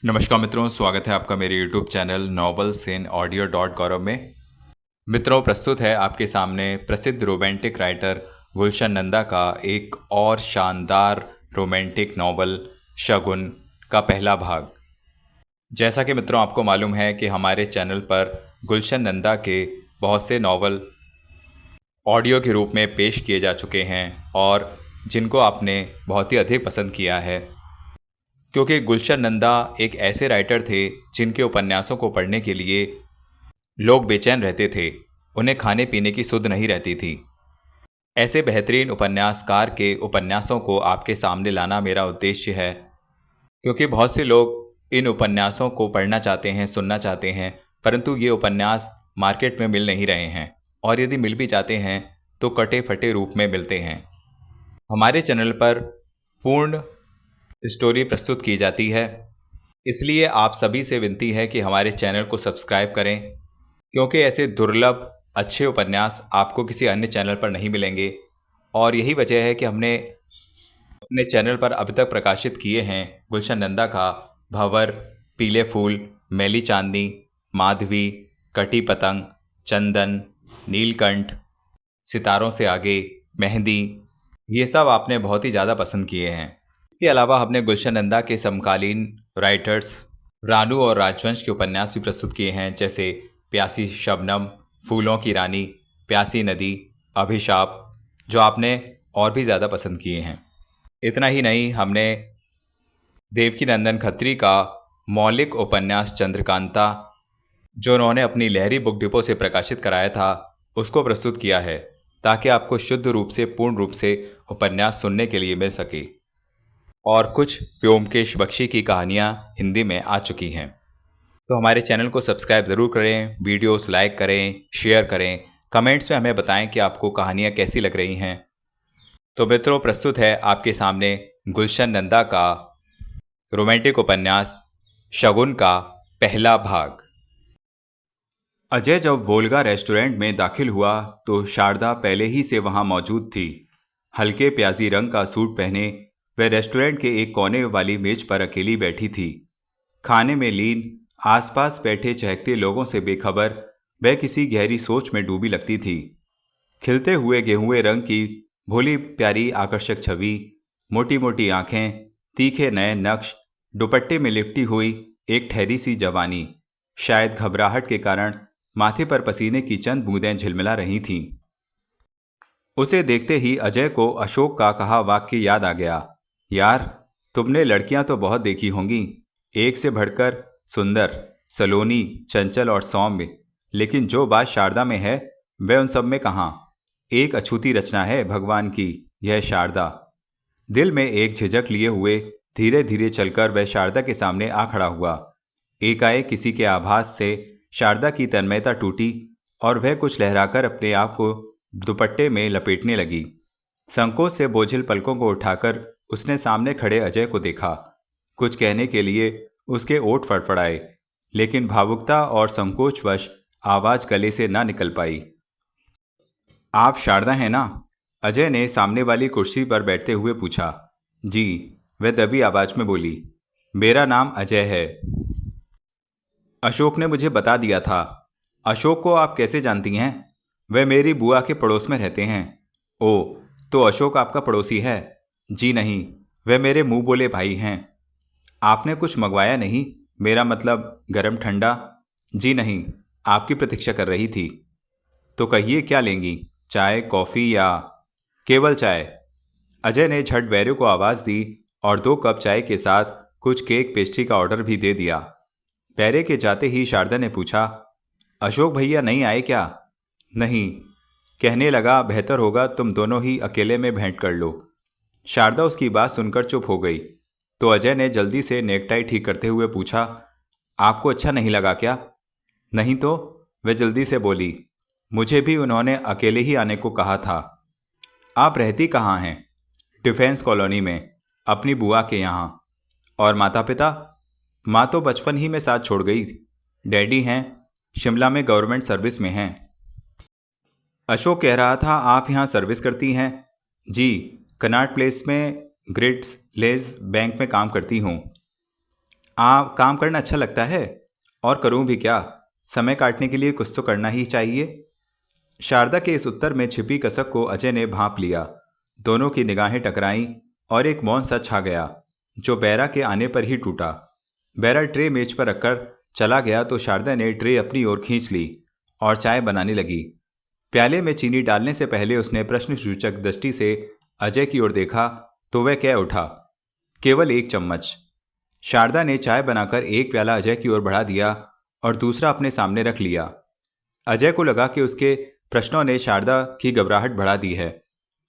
नमस्कार मित्रों, स्वागत है आपका मेरे YouTube channel novels in audio dot Gaurav में। मित्रों, प्रस्तुत है आपके सामने प्रसिद्ध रोमांटिक राइटर गुलशन नंदा का एक और शानदार रोमांटिक नॉवल शगुन का पहला भाग। जैसा कि मित्रों आपको मालूम है कि हमारे चैनल पर गुलशन नंदा के बहुत से नॉवल ऑडियो के रूप में पेश किए जा चुके हैं और जिनको आपने बहुत ही अधिक पसंद किया है, क्योंकि गुलशन नंदा एक ऐसे राइटर थे जिनके उपन्यासों को पढ़ने के लिए लोग बेचैन रहते थे। उन्हें खाने पीने की सुध नहीं रहती थी। ऐसे बेहतरीन उपन्यासकार के उपन्यासों को आपके सामने लाना मेरा उद्देश्य है, क्योंकि बहुत से लोग इन उपन्यासों को पढ़ना चाहते हैं, सुनना चाहते हैं, परंतु ये उपन्यास मार्केट में मिल नहीं रहे हैं और यदि मिल भी जाते हैं तो कटे फटे रूप में मिलते हैं। हमारे चैनल पर पूर्ण स्टोरी प्रस्तुत की जाती है, इसलिए आप सभी से विनती है कि हमारे चैनल को सब्सक्राइब करें, क्योंकि ऐसे दुर्लभ अच्छे उपन्यास आपको किसी अन्य चैनल पर नहीं मिलेंगे। और यही वजह है कि हमने अपने चैनल पर अभी तक प्रकाशित किए हैं गुलशन नंदा का भंवर, पीले फूल, मैली चांदनी, माधवी, कटी पतंग, चंदन, नीलकंठ, सितारों से आगे, मेहंदी। ये सब आपने बहुत ही ज़्यादा पसंद किए हैं। इसके अलावा हमने गुलशन नंदा के समकालीन राइटर्स रानू और राजवंश के उपन्यास भी प्रस्तुत किए हैं, जैसे प्यासी शबनम, फूलों की रानी, प्यासी नदी, अभिशाप, जो आपने और भी ज़्यादा पसंद किए हैं। इतना ही नहीं, हमने देवकीनंदन खत्री का मौलिक उपन्यास चंद्रकांता, जो उन्होंने अपनी लहरी बुक डिपो से प्रकाशित कराया था, उसको प्रस्तुत किया है, ताकि आपको शुद्ध रूप से, पूर्ण रूप से उपन्यास सुनने के लिए मिल सके। और कुछ व्योमकेश बख्शी की कहानियाँ हिंदी में आ चुकी हैं। तो हमारे चैनल को सब्सक्राइब ज़रूर करें, वीडियोस लाइक करें, शेयर करें, कमेंट्स में हमें बताएं कि आपको कहानियाँ कैसी लग रही हैं। तो मित्रों, प्रस्तुत है आपके सामने गुलशन नंदा का रोमांटिक उपन्यास शगुन का पहला भाग। अजय जब वोल्गा रेस्टोरेंट में दाखिल हुआ तो शारदा पहले ही से वहां मौजूद थी। हल्के प्याजी रंग का सूट पहने वह रेस्टोरेंट के एक कोने वाली मेज पर अकेली बैठी थी। खाने में लीन, आसपास बैठे चहकते लोगों से बेखबर वह किसी गहरी सोच में डूबी लगती थी। खिलते हुए गेहुए रंग की भोली प्यारी आकर्षक छवि, मोटी मोटी आंखें, तीखे नए नक्श, दुपट्टे में लिपटी हुई एक ठहरी सी जवानी, शायद घबराहट के कारण माथे पर पसीने की चंद बूंदें झिलमिला रही थीं। उसे देखते ही अजय को अशोक का कहा वाक्य याद आ गया, यार, तुमने लड़कियां तो बहुत देखी होंगी, एक से बढ़कर सुंदर, सलोनी, चंचल और सौम्य, लेकिन जो बात शारदा में है वह उन सब में कहाँ। एक अछूती रचना है भगवान की यह शारदा। दिल में एक झिझक लिए हुए धीरे धीरे चलकर वह शारदा के सामने आ खड़ा हुआ। एकाएक किसी के आभास से शारदा की तन्मयता टूटी और वह कुछ लहराकर अपने आप को दुपट्टे में लपेटने लगी। संकोच से बोझिल पलकों को उठाकर उसने सामने खड़े अजय को देखा। कुछ कहने के लिए उसके ओठ फड़फड़ाए, लेकिन भावुकता और संकोचवश आवाज गले से ना निकल पाई। आप शारदा हैं ना? अजय ने सामने वाली कुर्सी पर बैठते हुए पूछा। जी, वह दबी आवाज में बोली। मेरा नाम अजय है। अशोक ने मुझे बता दिया था। अशोक को आप कैसे जानती हैं? वह मेरी बुआ के पड़ोस में रहते हैं। ओ, तो अशोक आपका पड़ोसी है? जी नहीं, वह मेरे मुंह बोले भाई हैं। आपने कुछ मंगवाया नहीं? मेरा मतलब गरम ठंडा? जी नहीं, आपकी प्रतीक्षा कर रही थी। तो कहिए क्या लेंगी, चाय, कॉफ़ी या? केवल चाय। अजय ने झट बैरे को आवाज़ दी और 2 कप चाय के साथ कुछ केक पेस्ट्री का ऑर्डर भी दे दिया। बैरे के जाते ही शारदा ने पूछा, अशोक भैया नहीं आए क्या? नहीं, कहने लगा बेहतर होगा तुम दोनों ही अकेले में भेंट कर लो। शारदा उसकी बात सुनकर चुप हो गई, तो अजय ने जल्दी से नेकटाई ठीक करते हुए पूछा, आपको अच्छा नहीं लगा क्या? नहीं तो, वह जल्दी से बोली, मुझे भी उन्होंने अकेले ही आने को कहा था। आप रहती कहाँ हैं? डिफेंस कॉलोनी में, अपनी बुआ के यहाँ। और माता पिता? माँ तो बचपन ही में साथ छोड़ गई। डैडी हैं, शिमला में गवर्नमेंट सर्विस में हैं। अशोक कह रहा था आप यहाँ सर्विस करती हैं? जी, कनाट प्लेस में ग्रिड्स लेज बैंक में काम करती हूँ। काम करना अच्छा लगता है। और करूं भी क्या, समय काटने के लिए कुछ तो करना ही चाहिए। शारदा के इस उत्तर में छिपी कसक को अजय ने भांप लिया। दोनों की निगाहें टकराईं और एक मौन सा छा गया, जो बैरा के आने पर ही टूटा। बैरा ट्रे मेज पर रखकर चला गया तो शारदा ने ट्रे अपनी ओर खींच ली और चाय बनाने लगी। प्याले में चीनी डालने से पहले उसने प्रश्नसूचक दृष्टि से अजय की ओर देखा तो वह कह उठा, केवल एक चम्मच। शारदा ने चाय बनाकर एक प्याला अजय की ओर बढ़ा दिया और दूसरा अपने सामने रख लिया। अजय को लगा कि उसके प्रश्नों ने शारदा की घबराहट बढ़ा दी है।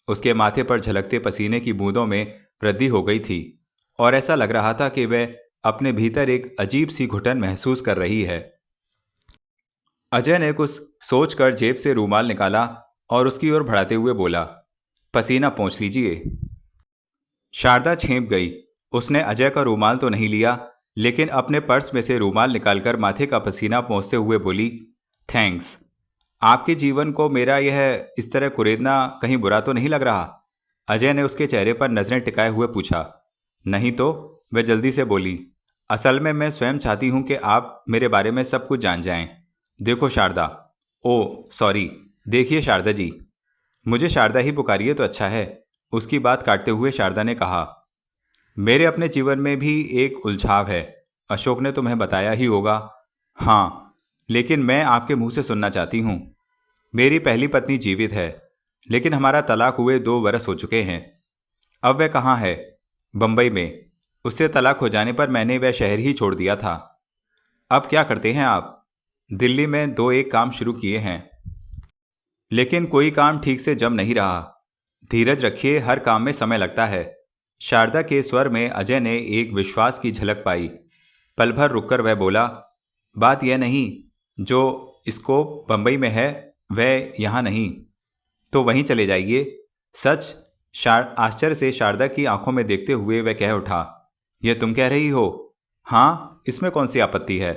उसके माथे पर झलकते पसीने की बूंदों में वृद्धि हो गई थी और ऐसा लग रहा था कि वह अपने भीतर एक अजीब सी घुटन महसूस कर रही है। अजय ने कुछ सोचकर जेब से रूमाल निकाला और उसकी ओर बढ़ाते हुए बोला, पसीना पोंछ लीजिए। शारदा छेंप गई। उसने अजय का रूमाल तो नहीं लिया, लेकिन अपने पर्स में से रूमाल निकालकर माथे का पसीना पोंछते हुए बोली, थैंक्स। आपके जीवन को मेरा यह इस तरह कुरेदना कहीं बुरा तो नहीं लग रहा? अजय ने उसके चेहरे पर नजरें टिकाए हुए पूछा। नहीं तो, वह जल्दी से बोली। असल में मैं स्वयं चाहती हूं कि आप मेरे बारे में सब कुछ जान जाएं। देखो शारदा, ओ सॉरी, देखिए शारदा जी, मुझे शारदा ही पुकारिए तो अच्छा है। उसकी बात काटते हुए शारदा ने कहा, मेरे अपने जीवन में भी एक उलझाव है। अशोक ने तुम्हें बताया ही होगा। हाँ, लेकिन मैं आपके मुंह से सुनना चाहती हूँ। मेरी पहली पत्नी जीवित है, लेकिन हमारा तलाक हुए 2 बरस हो चुके हैं। अब वह कहाँ है? बंबई में। उससे तलाक हो जाने पर मैंने वह शहर ही छोड़ दिया था। अब क्या करते हैं आप? दिल्ली में 2-1 काम शुरू किए हैं, लेकिन कोई काम ठीक से जम नहीं रहा। धीरज रखिए, हर काम में समय लगता है। शारदा के स्वर में अजय ने एक विश्वास की झलक पाई। पल भर रुककर वह बोला, बात यह नहीं, जो स्कोप बंबई में है वह यहाँ नहीं। तो वहीं चले जाइए। सच? आश्चर्य से शारदा की आंखों में देखते हुए वह कह उठा, यह तुम कह रही हो? हाँ, इसमें कौन सी आपत्ति है?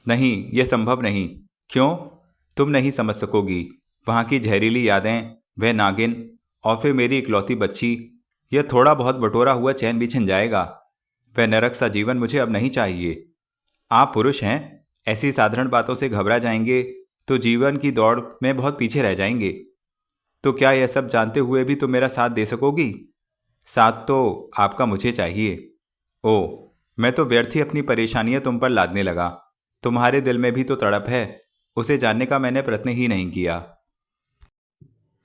नहीं, यह संभव नहीं। क्यों? तुम नहीं समझ सकोगी। वहाँ की जहरीली यादें, वह नागिन, और फिर मेरी इकलौती बच्ची। यह थोड़ा बहुत बटोरा हुआ चैन भी छिन जाएगा। वह नरक सा जीवन मुझे अब नहीं चाहिए। आप पुरुष हैं, ऐसी साधारण बातों से घबरा जाएंगे तो जीवन की दौड़ में बहुत पीछे रह जाएंगे। तो क्या यह सब जानते हुए भी तुम मेरा साथ दे सकोगी? साथ तो आपका मुझे चाहिए। ओ, मैं तो व्यर्थ ही अपनी परेशानियां तुम पर लादने लगा। तुम्हारे दिल में भी तो तड़प है, उसे जानने का मैंने प्रयत्न ही नहीं किया।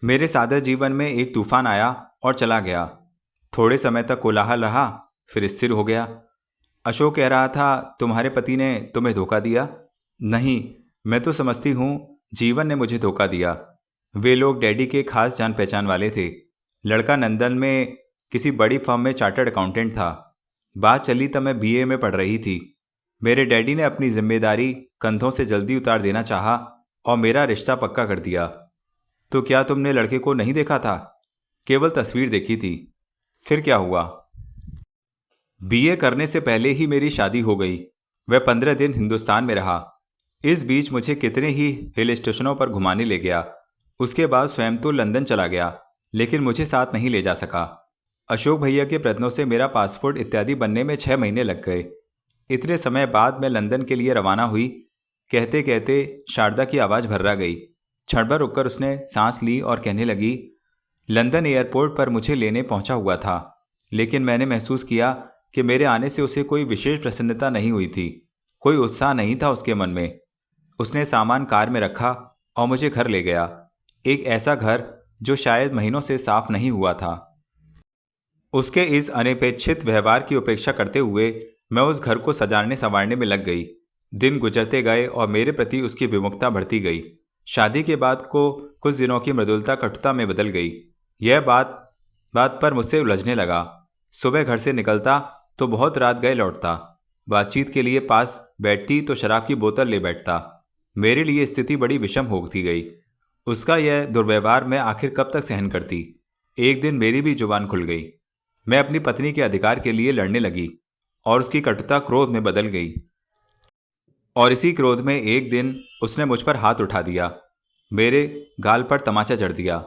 मेरे सादा जीवन में एक तूफान आया और चला गया। थोड़े समय तक कोलाहल रहा, फिर स्थिर हो गया। अशोक कह रहा था तुम्हारे पति ने तुम्हें धोखा दिया। नहीं, मैं तो समझती हूँ जीवन ने मुझे धोखा दिया। वे लोग डैडी के खास जान पहचान वाले थे। लड़का लंदन में किसी बड़ी फर्म में चार्टर्ड अकाउंटेंट था। बात चली तब मैं बीए में पढ़ रही थी। मेरे डैडी ने अपनी जिम्मेदारी कंधों से जल्दी उतार देना चाहा और मेरा रिश्ता पक्का कर दिया। तो क्या तुमने लड़के को नहीं देखा था? केवल तस्वीर देखी थी। फिर क्या हुआ? बीए करने से पहले ही मेरी शादी हो गई। वह 15 दिन हिंदुस्तान में रहा। इस बीच मुझे कितने ही हिल स्टेशनों पर घुमाने ले गया। उसके बाद स्वयं तो लंदन चला गया, लेकिन मुझे साथ नहीं ले जा सका। अशोक भैया के प्रयत्नों से मेरा पासपोर्ट इत्यादि बनने में 6 महीने लग गए। इतने समय बाद मैं लंदन के लिए रवाना हुई। कहते कहते शारदा की आवाज़ भर्रा गई। क्षण भर रुककर उसने सांस ली और कहने लगी, लंदन एयरपोर्ट पर मुझे लेने पहुंचा हुआ था, लेकिन मैंने महसूस किया कि मेरे आने से उसे कोई विशेष प्रसन्नता नहीं हुई थी। कोई उत्साह नहीं था उसके मन में। उसने सामान कार में रखा और मुझे घर ले गया। एक ऐसा घर जो शायद महीनों से साफ नहीं हुआ था। उसके इस अनपेक्षित व्यवहार की उपेक्षा करते हुए मैं उस घर को सजाने संवारने में लग गई। दिन गुजरते गए और मेरे प्रति उसकी विमुखता बढ़ती गई। शादी के बाद को कुछ दिनों की मृदुलता कटुता में बदल गई। यह बात बात पर मुझसे उलझने लगा। सुबह घर से निकलता तो बहुत रात गए लौटता। बातचीत के लिए पास बैठती तो शराब की बोतल ले बैठता। मेरे लिए स्थिति बड़ी विषम होती गई। उसका यह दुर्व्यवहार मैं आखिर कब तक सहन करती। एक दिन मेरी भी जुबान खुल गई। मैं अपनी पत्नी के अधिकार के लिए लड़ने लगी और उसकी कटुता क्रोध में बदल गई। और इसी क्रोध में एक दिन उसने मुझ पर हाथ उठा दिया, मेरे गाल पर तमाचा जड़ दिया।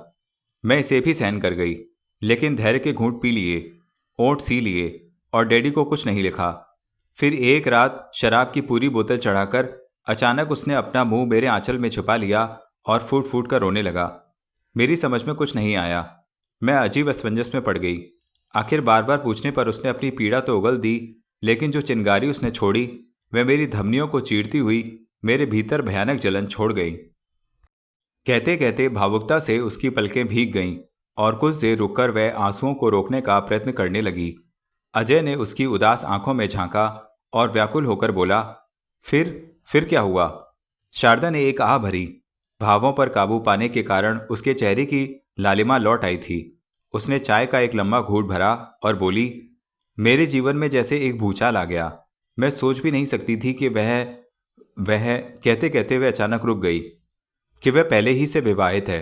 मैं इसे भी सहन कर गई, लेकिन धैर्य के घूंट पी लिए, ओंठ सी लिए और डैडी को कुछ नहीं लिखा। फिर एक रात शराब की पूरी बोतल चढ़ाकर अचानक उसने अपना मुंह मेरे आंचल में छुपा लिया और फूट फूट कर रोने लगा। मेरी समझ में कुछ नहीं आया। मैं अजीब असमंजस में पड़ गई। आखिर बार बार पूछने पर उसने अपनी पीड़ा तो उगल दी, लेकिन जो चिंगारी उसने छोड़ी वह मेरी धमनियों को चीरती हुई मेरे भीतर भयानक जलन छोड़ गई। कहते कहते भावुकता से उसकी पलकें भीग गईं और कुछ देर रुककर वह आंसुओं को रोकने का प्रयत्न करने लगी। अजय ने उसकी उदास आंखों में झांका और व्याकुल होकर बोला, फिर क्या हुआ? शारदा ने एक आह भरी। भावों पर काबू पाने के कारण उसके चेहरे की लालिमा लौट आई थी। उसने चाय का एक लंबा घूंट भरा और बोली, मेरे जीवन में जैसे एक भूचाल आ गया। मैं सोच भी नहीं सकती थी कि वह कहते कहते वह अचानक रुक गई कि वह पहले ही से विवाहित है।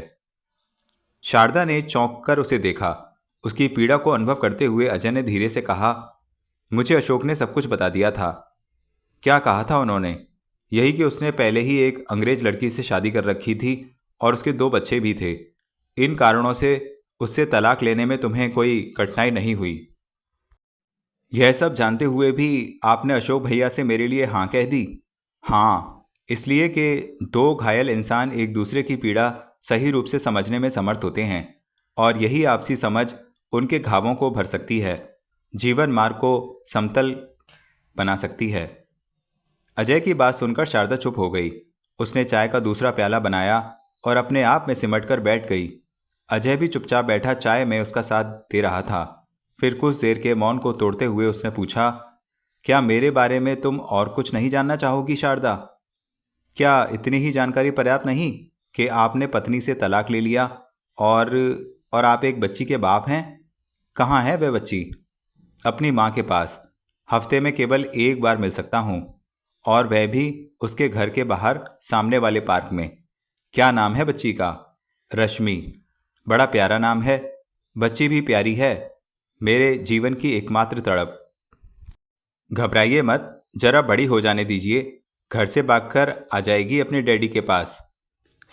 शारदा ने चौंक कर उसे देखा। उसकी पीड़ा को अनुभव करते हुए अजय ने धीरे से कहा, मुझे अशोक ने सब कुछ बता दिया था। क्या कहा था उन्होंने? यही कि उसने पहले ही एक अंग्रेज लड़की से शादी कर रखी थी और उसके 2 बच्चे भी थे। इन कारणों से उससे तलाक लेने में तुम्हें कोई कठिनाई नहीं हुई। यह सब जानते हुए भी आपने अशोक भैया से मेरे लिए हाँ कह दी? हाँ, इसलिए कि 2 घायल इंसान एक दूसरे की पीड़ा सही रूप से समझने में समर्थ होते हैं और यही आपसी समझ उनके घावों को भर सकती है, जीवन मार्ग को समतल बना सकती है। अजय की बात सुनकर शारदा चुप हो गई। उसने चाय का दूसरा प्याला बनाया और अपने आप में सिमटकर बैठ गई। अजय भी चुपचाप बैठा चाय में उसका साथ दे रहा था। फिर कुछ देर के मौन को तोड़ते हुए उसने पूछा, क्या मेरे बारे में तुम और कुछ नहीं जानना चाहोगी शारदा? क्या इतनी ही जानकारी पर्याप्त नहीं कि आपने पत्नी से तलाक ले लिया और आप एक बच्ची के बाप हैं? कहाँ है वह बच्ची? अपनी माँ के पास। हफ्ते में केवल एक बार मिल सकता हूँ और वह भी उसके घर के बाहर सामने वाले पार्क में। क्या नाम है बच्ची का? रश्मि। बड़ा प्यारा नाम है। बच्ची भी प्यारी है, मेरे जीवन की एकमात्र तड़प। घबराइए मत, जरा बड़ी हो जाने दीजिए। घर से भागकर आ जाएगी अपने डैडी के पास।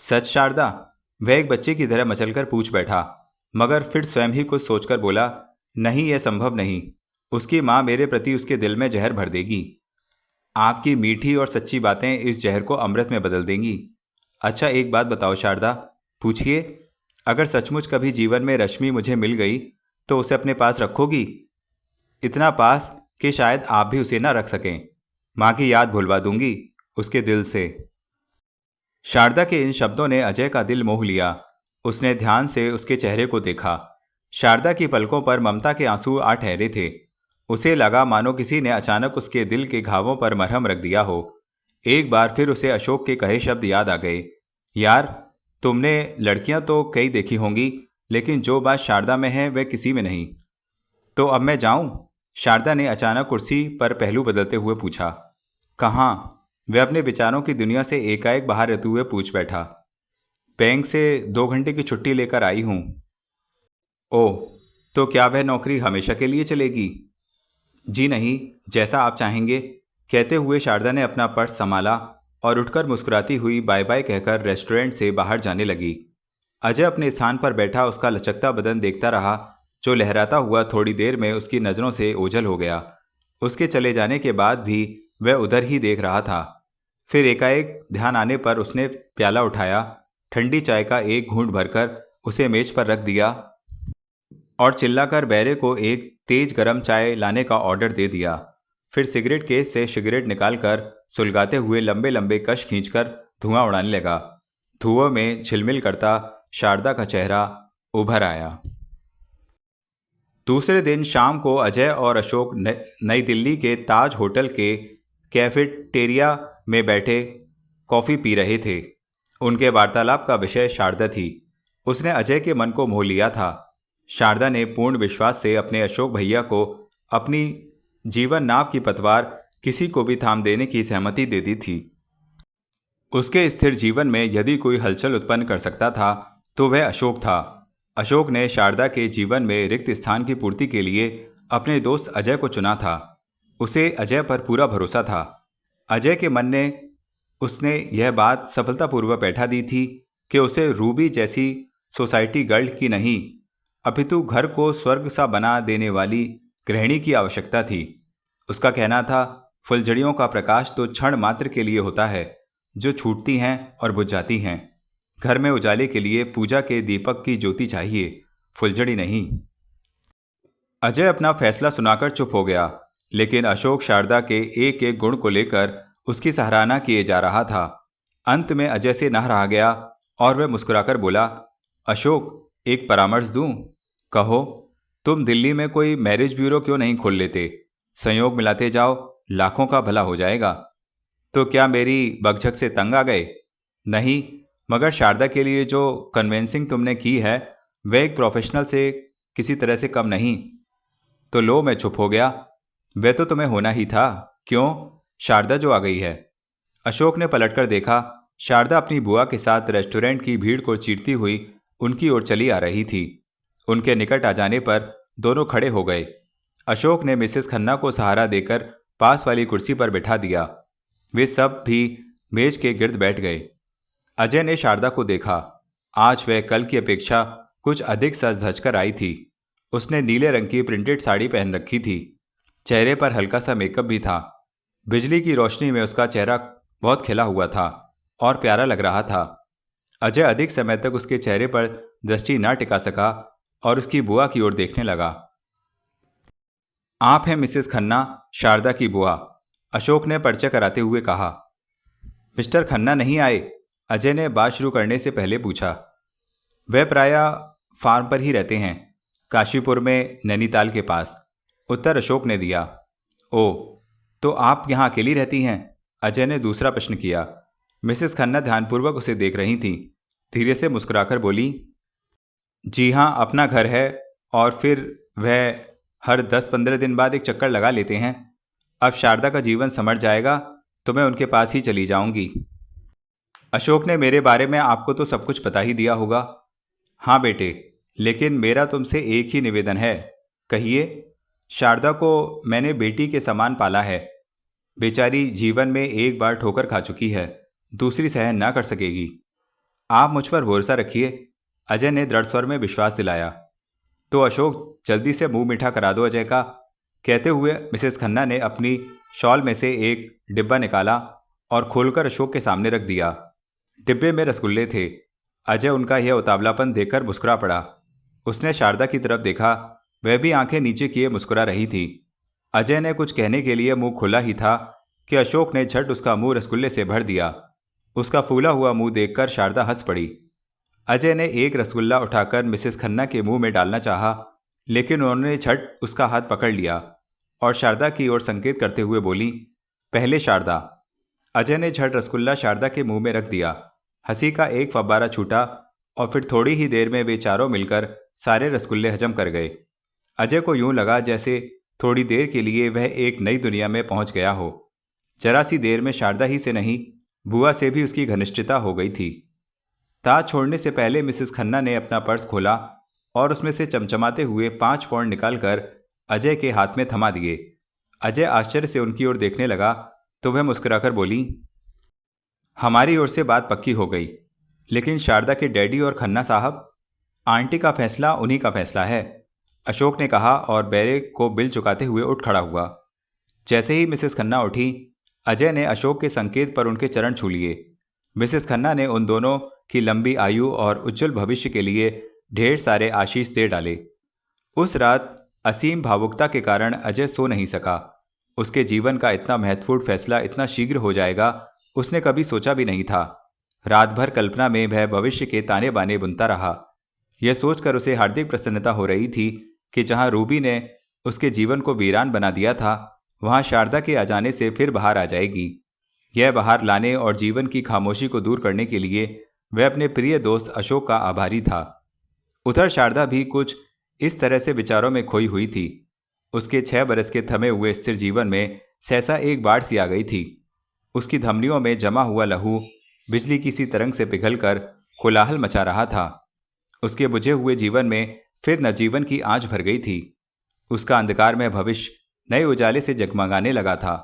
सच शारदा? वह एक बच्चे की तरह मचलकर पूछ बैठा, मगर फिर स्वयं ही कुछ सोचकर बोला, नहीं, यह संभव नहीं। उसकी माँ मेरे प्रति उसके दिल में जहर भर देगी। आपकी मीठी और सच्ची बातें इस जहर को अमृत में बदल देंगी। अच्छा, एक बात बताओ शारदा। पूछिए। अगर सचमुच कभी जीवन में रश्मि मुझे मिल गई तो उसे अपने पास रखोगी? इतना पास कि शायद आप भी उसे ना रख सकें। माँ की याद भुलवा दूंगी उसके दिल से। शारदा के इन शब्दों ने अजय का दिल मोह लिया। उसने ध्यान से उसके चेहरे को देखा। शारदा की पलकों पर ममता के आंसू आ ठहरे थे। उसे लगा मानो किसी ने अचानक उसके दिल के घावों पर मरहम रख दिया हो। एक बार फिर उसे अशोक के कहे शब्द याद आ गए, यार, तुमने लड़कियां तो कई देखी होंगी, लेकिन जो बात शारदा में है वह किसी में नहीं। तो अब मैं जाऊं? शारदा ने अचानक कुर्सी पर पहलू बदलते हुए पूछा। कहाँ? वह अपने विचारों की दुनिया से एकाएक बाहर रहते हुए पूछ बैठा। बैंक से 2 घंटे की छुट्टी लेकर आई हूं। ओह, तो क्या वह नौकरी हमेशा के लिए चलेगी? जी नहीं, जैसा आप चाहेंगे। कहते हुए शारदा ने अपना पर्स संभाला और उठकर मुस्कुराती हुई बाय बाय कहकर रेस्टोरेंट से बाहर जाने लगी। अजय अपने स्थान पर बैठा उसका लचकता बदन देखता रहा, जो लहराता हुआ थोड़ी देर में उसकी नज़रों से ओझल हो गया। उसके चले जाने के बाद भी वह उधर ही देख रहा था। फिर एकाएक ध्यान आने पर उसने प्याला उठाया, ठंडी चाय का एक घूंट भरकर उसे मेज पर रख दिया और चिल्लाकर बैरे को एक तेज गरम चाय लाने का ऑर्डर दे दिया। फिर सिगरेट केस से सिगरेट निकालकर सुलगाते हुए लंबे लंबे कश खींचकर धुआं उड़ाने लगा। धुओं में झिलमिल करता शारदा का चेहरा उभर आया। दूसरे दिन शाम को अजय और अशोक नई दिल्ली के ताज होटल के कैफेटेरिया में बैठे कॉफ़ी पी रहे थे। उनके वार्तालाप का विषय शारदा थी। उसने अजय के मन को मोह लिया था। शारदा ने पूर्ण विश्वास से अपने अशोक भैया को अपनी जीवन नाव की पतवार किसी को भी थाम देने की सहमति दे दी थी। उसके स्थिर जीवन में यदि कोई हलचल उत्पन्न कर सकता था तो वह अशोक था। अशोक ने शारदा के जीवन में रिक्त स्थान की पूर्ति के लिए अपने दोस्त अजय को चुना था। उसे अजय पर पूरा भरोसा था। अजय के मन ने उसने यह बात सफलतापूर्वक बैठा दी थी कि उसे रूबी जैसी सोसाइटी गर्ल की नहीं, अपितु घर को स्वर्ग सा बना देने वाली गृहिणी की आवश्यकता थी। उसका कहना था, फुलझड़ियों का प्रकाश तो क्षण मात्र के लिए होता है, जो छूटती हैं और बुझ जाती हैं। घर में उजाले के लिए पूजा के दीपक की ज्योति चाहिए, फुलझड़ी नहीं। अजय अपना फैसला सुनाकर चुप हो गया, लेकिन अशोक शारदा के एक एक गुण को लेकर उसकी सराहना किए जा रहा था। अंत में अजय से न रहा गया और वह मुस्कुराकर बोला, अशोक, एक परामर्श दूं? कहो। तुम दिल्ली में कोई मैरिज ब्यूरो क्यों नहीं खोल लेते? संयोग मिलाते जाओ, लाखों का भला हो जाएगा। तो क्या मेरी बकझक से तंग आ गए? नहीं, मगर शारदा के लिए जो कन्वेंसिंग तुमने की है वह एक प्रोफेशनल से किसी तरह से कम नहीं। तो लो, मैं चुप हो गया। वह तो तुम्हें होना ही था। क्यों? शारदा जो आ गई है। अशोक ने पलटकर देखा। शारदा अपनी बुआ के साथ रेस्टोरेंट की भीड़ को चीरती हुई उनकी ओर चली आ रही थी। उनके निकट आ जाने पर दोनों खड़े हो गए। अशोक ने मिसेस खन्ना को सहारा देकर पास वाली कुर्सी पर बिठा दिया। वे सब भी मेज के गिर्द बैठ गए। अजय ने शारदा को देखा। आज वह कल की अपेक्षा कुछ अधिक सज धज कर आई थी। उसने नीले रंग की प्रिंटेड साड़ी पहन रखी थी। चेहरे पर हल्का सा मेकअप भी था। बिजली की रोशनी में उसका चेहरा बहुत खिला हुआ था और प्यारा लग रहा था। अजय अधिक समय तक उसके चेहरे पर दृष्टि न टिका सका और उसकी बुआ की ओर देखने लगा। आप हैं मिसेस खन्ना, शारदा की बुआ, अशोक ने परिचय कराते हुए कहा। मिस्टर खन्ना नहीं आए? अजय ने बात शुरू करने से पहले पूछा। वह प्रायः फार्म पर ही रहते हैं, काशीपुर में, नैनीताल के पास, उत्तर अशोक ने दिया। ओह, तो आप यहाँ अकेली रहती हैं? अजय ने दूसरा प्रश्न किया। मिसेस खन्ना ध्यानपूर्वक उसे देख रही थीं। धीरे से मुस्कुराकर बोली, जी हाँ, अपना घर है और फिर वह हर 10-15 दिन बाद एक चक्कर लगा लेते हैं। अब शारदा का जीवन संवर जाएगा तो मैं उनके पास ही चली जाऊंगी। अशोक ने मेरे बारे में आपको तो सब कुछ पता ही दिया होगा। हाँ बेटे, लेकिन मेरा तुमसे एक ही निवेदन है। कहिए। शारदा को मैंने बेटी के समान पाला है। बेचारी जीवन में एक बार ठोकर खा चुकी है, दूसरी सहन ना कर सकेगी। आप मुझ पर भरोसा रखिए, अजय ने दृढ़ स्वर में विश्वास दिलाया। तो अशोक, जल्दी से मुंह मीठा करा दो अजय का। कहते हुए मिसेस खन्ना ने अपनी शॉल में से एक डिब्बा निकाला और खोलकर अशोक के सामने रख दिया। डिब्बे में रसगुल्ले थे। अजय उनका यह उतावलापन देखकर मुस्कुरा पड़ा। उसने शारदा की तरफ देखा। वह भी आंखें नीचे किए मुस्कुरा रही थी। अजय ने कुछ कहने के लिए मुंह खुला ही था कि अशोक ने झट उसका मुंह रसगुल्ले से भर दिया। उसका फूला हुआ मुंह देखकर शारदा हंस पड़ी। अजय ने एक रसगुल्ला उठाकर मिसेस खन्ना के मुंह में डालना चाहा, लेकिन उन्होंने झट उसका हाथ पकड़ लिया और शारदा की ओर संकेत करते हुए बोली, पहले शारदा। अजय ने झट रसगुल्ला शारदा के मुंह में रख दिया। हंसी का एक फव्वारा छूटा और फिर थोड़ी ही देर में वे चारों मिलकर सारे रसगुल्ले हजम कर गए। अजय को यूं लगा जैसे थोड़ी देर के लिए वह एक नई दुनिया में पहुंच गया हो। जरा सी देर में शारदा ही से नहीं, बुआ से भी उसकी घनिष्ठता हो गई थी। ताज छोड़ने से पहले मिसेस खन्ना ने अपना पर्स खोला और उसमें से चमचमाते हुए 5 पौंड निकालकर अजय के हाथ में थमा दिए। अजय आश्चर्य से उनकी ओर देखने लगा तो वह मुस्कुराकर बोली, हमारी ओर से बात पक्की हो गई, लेकिन शारदा के डैडी और खन्ना साहब, आंटी का फैसला उन्हीं का फैसला है, अशोक ने कहा और बैरे को बिल चुकाते हुए उठ खड़ा हुआ। जैसे ही मिसेस खन्ना उठी, अजय ने अशोक के संकेत पर उनके चरण छू लिए। मिसेस खन्ना ने उन दोनों की लंबी आयु और उज्जवल भविष्य के लिए ढेर सारे आशीष दे डाले। उस रात असीम भावुकता के कारण अजय सो नहीं सका। उसके जीवन का इतना महत्वपूर्ण फैसला इतना शीघ्र हो जाएगा उसने कभी सोचा भी नहीं था। रात भर कल्पना में वह भविष्य के ताने बाने बुनता रहा। यह सोचकर उसे हार्दिक प्रसन्नता हो रही थी कि जहां रूबी ने उसके जीवन को वीरान बना दिया था, वहां शारदा के आ जाने से फिर बहार आ जाएगी। यह बहार लाने और जीवन की खामोशी को दूर करने के लिए वह अपने प्रिय दोस्त अशोक का आभारी था। उधर शारदा भी कुछ इस तरह से विचारों में खोई हुई थी। उसके 6 बरस के थमे हुए स्थिर जीवन में सहसा एक बाढ़ सी आ गई थी। उसकी धमनियों में जमा हुआ लहू बिजली की सी तरंग से पिघलकर कोलाहल मचा रहा था। उसके बुझे हुए जीवन में फिर नवजीवन की आंच भर गई थी। उसका अंधकार में भविष्य नए उजाले से जगमगाने लगा था।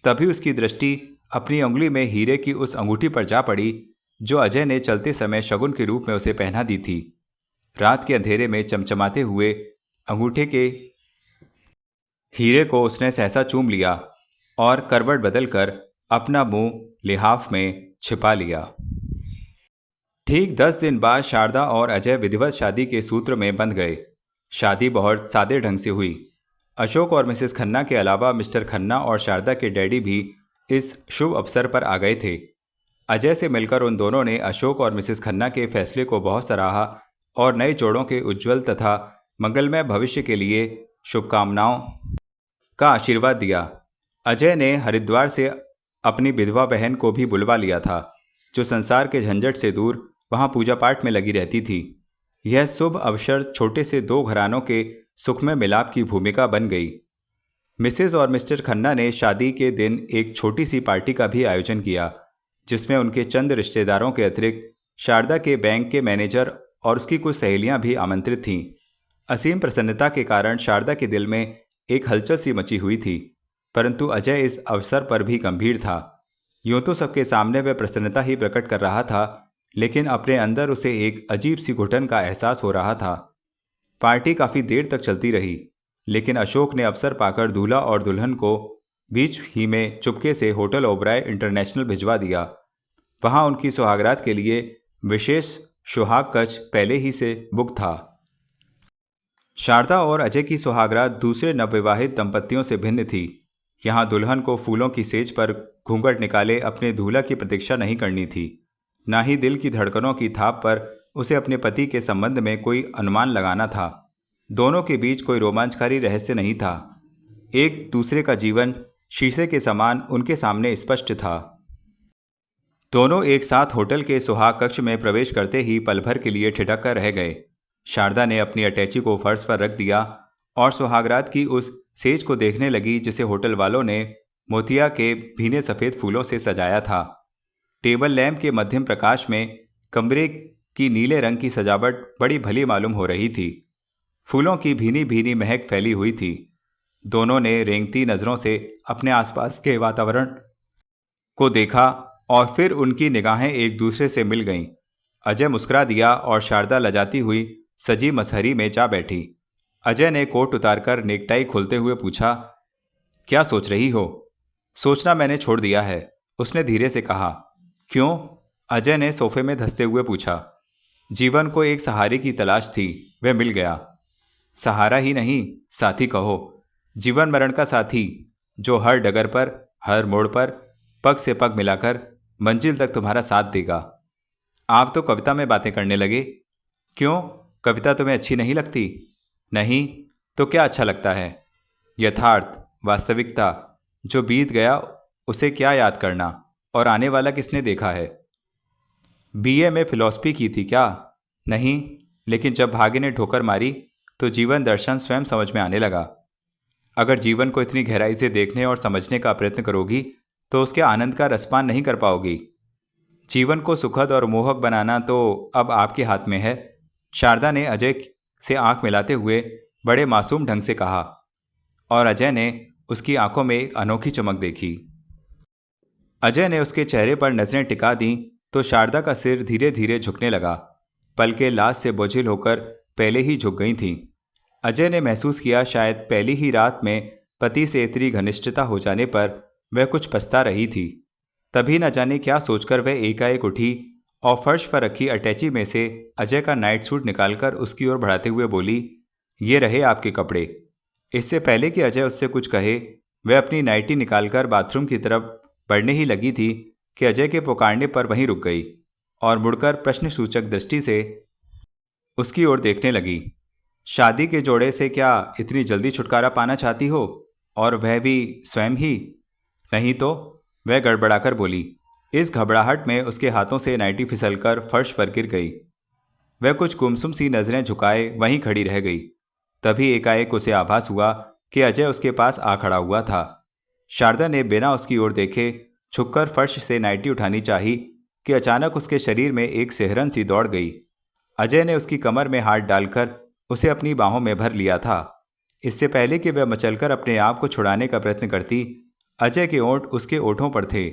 तभी उसकी दृष्टि अपनी उंगली में हीरे की उस अंगूठी पर जा पड़ी जो अजय ने चलते समय शगुन के रूप में उसे पहना दी थी। रात के अंधेरे में चमचमाते हुए अंगूठे के हीरे को उसने सहसा चूम लिया। और करवट बदलकर अपना मुंह लिहाफ में छिपा लिया। ठीक 10 दिन बाद शारदा और अजय विधिवत शादी के सूत्र में बंध गए। शादी बहुत सादे ढंग से हुई। अशोक और मिसेस खन्ना के अलावा मिस्टर खन्ना और शारदा के डैडी भी इस शुभ अवसर पर आ गए थे। अजय से मिलकर उन दोनों ने अशोक और मिसेस खन्ना के फैसले को बहुत सराहा और नए जोड़ों के उज्जवल तथा मंगलमय भविष्य के लिए शुभकामनाओं का आशीर्वाद दिया। अजय ने हरिद्वार से अपनी विधवा बहन को भी बुलवा लिया था, जो संसार के झंझट से दूर वहां पूजा पाठ में लगी रहती थी। यह शुभ अवसर छोटे से दो घरानों के सुखमय मिलाप की भूमिका बन गई। मिसेस और मिस्टर खन्ना ने शादी के दिन एक छोटी सी पार्टी का भी आयोजन किया, जिसमें उनके चंद रिश्तेदारों के अतिरिक्त शारदा के बैंक के मैनेजर और उसकी कुछ सहेलियां भी आमंत्रित थीं। असीम प्रसन्नता के कारण शारदा के दिल में एक हलचल सी मची हुई थी, परंतु अजय इस अवसर पर भी गंभीर था। यूं तो सबके सामने वह प्रसन्नता ही प्रकट कर रहा था, लेकिन अपने अंदर उसे एक अजीब सी घुटन का एहसास हो रहा था। पार्टी काफ़ी देर तक चलती रही, लेकिन अशोक ने अवसर पाकर दूल्हा और दुल्हन को बीच ही में चुपके से होटल ओबराय इंटरनेशनल भिजवा दिया। वहां उनकी सुहागरात के लिए विशेष सुहाग कक्ष पहले ही से बुक था। शारदा और अजय की सुहागरात दूसरे नवविवाहित दंपतियों से भिन्न थी। यहाँ दुल्हन को फूलों की सेज पर घूंघट निकाले अपने दूल्हा की प्रतीक्षा नहीं करनी थी, ना ही दिल की धड़कनों की थाप पर उसे अपने पति के संबंध में कोई अनुमान लगाना था। दोनों के बीच कोई रोमांचकारी रहस्य नहीं था। एक दूसरे का जीवन शीशे के समान उनके सामने स्पष्ट था। दोनों एक साथ होटल के सुहाग कक्ष में प्रवेश करते ही पल भर के लिए ठिठक कर रह गए। शारदा ने अपनी अटैची को फर्श पर रख दिया और सुहागरात की उस सेज को देखने लगी, जिसे होटल वालों ने मोतिया के भीने सफ़ेद फूलों से सजाया था। टेबल लैंप के मध्यम प्रकाश में कमरे की नीले रंग की सजावट बड़ी भली मालूम हो रही थी। फूलों की भीनी भीनी महक फैली हुई थी। दोनों ने रेंगती नज़रों से अपने आसपास के वातावरण को देखा और फिर उनकी निगाहें एक दूसरे से मिल गईं। अजय मुस्कुरा दिया और शारदा लजाती हुई सजी मसहरी में जा बैठी। अजय ने कोट उतारकर नेकटाई खोलते हुए पूछा, क्या सोच रही हो? सोचना मैंने छोड़ दिया है, उसने धीरे से कहा। क्यों? अजय ने सोफे में धंसते हुए पूछा। जीवन को एक सहारे की तलाश थी, वह मिल गया। सहारा ही नहीं, साथी कहो। जीवन मरण का साथी, जो हर डगर पर, हर मोड़ पर पग से पग मिलाकर मंजिल तक तुम्हारा साथ देगा। आप तो कविता में बातें करने लगे। क्यों, कविता तुम्हें अच्छी नहीं लगती? नहीं तो क्या अच्छा लगता है? यथार्थ, वास्तविकता। जो बीत गया उसे क्या याद करना, और आने वाला किसने देखा है? बीए में फिलॉसफी की थी क्या? नहीं, लेकिन जब भाग्य ने ठोकर मारी तो जीवन दर्शन स्वयं समझ में आने लगा। अगर जीवन को इतनी गहराई से देखने और समझने का प्रयत्न करोगी तो उसके आनंद का रसपान नहीं कर पाओगी। जीवन को सुखद और मोहक बनाना तो अब आपके हाथ में है, शारदा ने अजय से आंख मिलाते हुए बड़े मासूम ढंग से कहा, और अजय ने उसकी आंखों में एक अनोखी चमक देखी। अजय ने उसके चेहरे पर नजरें टिका दी तो शारदा का सिर धीरे धीरे झुकने लगा। पलकें लाज से बोझिल होकर पहले ही झुक गई थीं। अजय ने महसूस किया शायद पहली ही रात में पति से इतनी घनिष्ठता हो जाने पर वह कुछ पछता रही थी। तभी न जाने क्या सोचकर वह एकाएक उठी और फर्श पर रखी अटैची में से अजय का नाइट सूट निकालकर उसकी ओर बढ़ाते हुए बोली, ये रहे आपके कपड़े। इससे पहले कि अजय उससे कुछ कहे, वह अपनी नाइटी निकालकर बाथरूम की तरफ बढ़ने ही लगी थी कि अजय के पुकारने पर वहीं रुक गई और मुड़कर प्रश्नसूचक दृष्टि से उसकी ओर देखने लगी। शादी के जोड़े से क्या इतनी जल्दी छुटकारा पाना चाहती हो, और वह भी स्वयं ही? नहीं तो, वह गड़बड़ाकर बोली। इस घबराहट में उसके हाथों से नाइटी फिसलकर फर्श पर गिर गई। वह कुछ गुमसुम सी नजरें झुकाए वहीं खड़ी रह गई। तभी एकाएक उसे आभास हुआ कि अजय उसके पास आ खड़ा हुआ था। शारदा ने बिना उसकी ओर देखे झुककर फर्श से नाइटी उठानी चाही कि अचानक उसके शरीर में एक सिहरन सी दौड़ गई। अजय ने उसकी कमर में हाथ डालकर उसे अपनी बाहों में भर लिया था। इससे पहले कि वह मचलकर अपने आप को छुड़ाने का प्रयत्न करती, अजय के ओंठ उसके ओठों पर थे।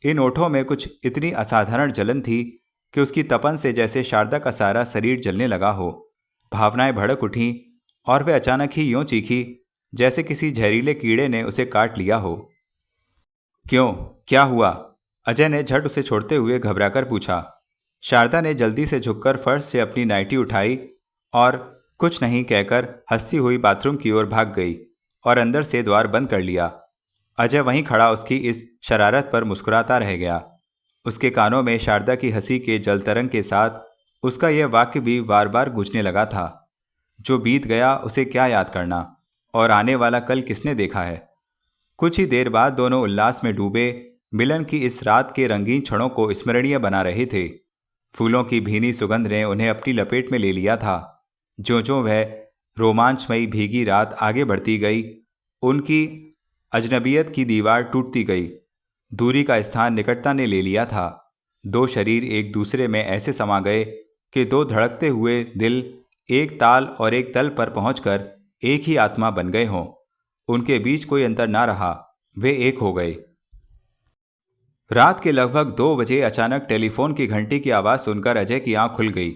इन ओठों में कुछ इतनी असाधारण जलन थी कि उसकी तपन से जैसे शारदा का सारा शरीर जलने लगा हो। भावनाएं भड़क उठीं और वह अचानक ही यूं चीखी जैसे किसी जहरीले कीड़े ने उसे काट लिया हो। क्यों, क्या हुआ? अजय ने झट उसे छोड़ते हुए घबराकर पूछा। शारदा ने जल्दी से झुककर फर्श से अपनी नाइटी उठाई और कुछ नहीं कहकर हंसती हुई बाथरूम की ओर भाग गई और अंदर से द्वार बंद कर लिया। अजय वहीं खड़ा उसकी इस शरारत पर मुस्कुराता रह गया। उसके कानों में शारदा की हंसी के जलतरंग के साथ उसका यह वाक्य भी बार बार गूंजने लगा था। जो बीत गया उसे क्या याद करना, और आने वाला कल किसने देखा है। कुछ ही देर बाद दोनों उल्लास में डूबे मिलन की इस रात के रंगीन क्षणों को स्मरणीय बना रहे थे। फूलों की भीनी सुगंध ने उन्हें अपनी लपेट में ले लिया था। जो जो वह रोमांचमयी भीगी रात आगे बढ़ती गई, उनकी अजनबियत की दीवार टूटती गई। दूरी का स्थान निकटता ने ले लिया था। दो शरीर एक दूसरे में ऐसे समा गए कि दो धड़कते हुए दिल एक ताल और एक तल पर पहुंचकर एक ही आत्मा बन गए हों। उनके बीच कोई अंतर ना रहा, वे एक हो गए। रात के लगभग 2 बजे अचानक टेलीफोन की घंटी की आवाज़ सुनकर अजय की आंख खुल गई।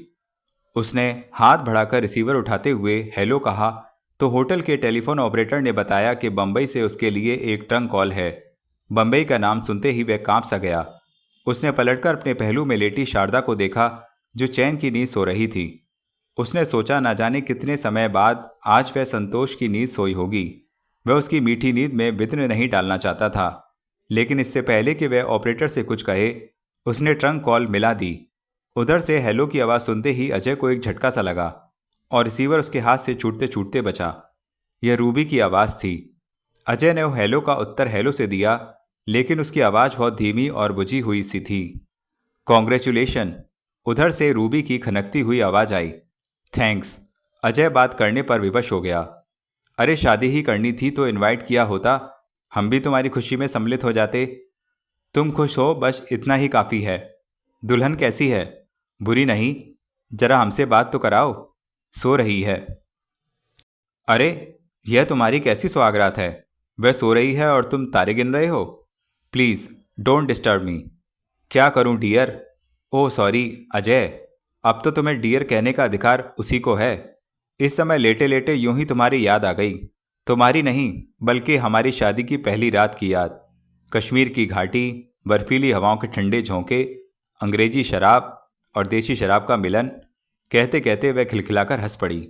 उसने हाथ बढ़ाकर रिसीवर उठाते हुए हेलो कहा तो होटल के टेलीफोन ऑपरेटर ने बताया कि बंबई से उसके लिए एक ट्रंक कॉल है। बंबई का नाम सुनते ही वह कांप सा गया। उसने पलटकर अपने पहलू में लेटी शारदा को देखा, जो चैन की नींद सो रही थी। उसने सोचा, ना जाने कितने समय बाद आज वह संतोष की नींद सोई होगी। वह उसकी मीठी नींद में विघ्न नहीं डालना चाहता था, लेकिन इससे पहले कि वह ऑपरेटर से कुछ कहे, उसने ट्रंक कॉल मिला दी। उधर से हेलो की आवाज़ सुनते ही अजय को एक झटका सा लगा और रिसीवर उसके हाथ से छूटते छूटते बचा। यह रूबी की आवाज़ थी। अजय ने हेलो का उत्तर हेलो से दिया, लेकिन उसकी आवाज़ बहुत धीमी और बुझी हुई सी थी। कॉन्ग्रेचुलेशन, उधर से रूबी की खनकती हुई आवाज़ आई। थैंक्स, अजय बात करने पर विवश हो गया। अरे शादी ही करनी थी तो इनवाइट किया होता, हम भी तुम्हारी खुशी में सम्मिलित हो जाते। तुम खुश हो, बस इतना ही काफ़ी है। दुल्हन कैसी है? बुरी नहीं, जरा हमसे बात तो कराओ। सो रही है। अरे यह तुम्हारी कैसी सुहागरात है? वह सो रही है और तुम तारे गिन रहे हो। Please don't disturb me. क्या करूं डियर? ओह सॉरी अजय, अब तो तुम्हें डियर कहने का अधिकार उसी को है। इस समय लेटे लेटे यूं ही तुम्हारी याद आ गई। तुम्हारी नहीं, बल्कि हमारी शादी की पहली रात की याद। कश्मीर की घाटी, बर्फीली हवाओं के ठंडे झोंके, अंग्रेजी शराब और देसी शराब का मिलन। कहते कहते वह खिलखिलाकर हंस पड़ी।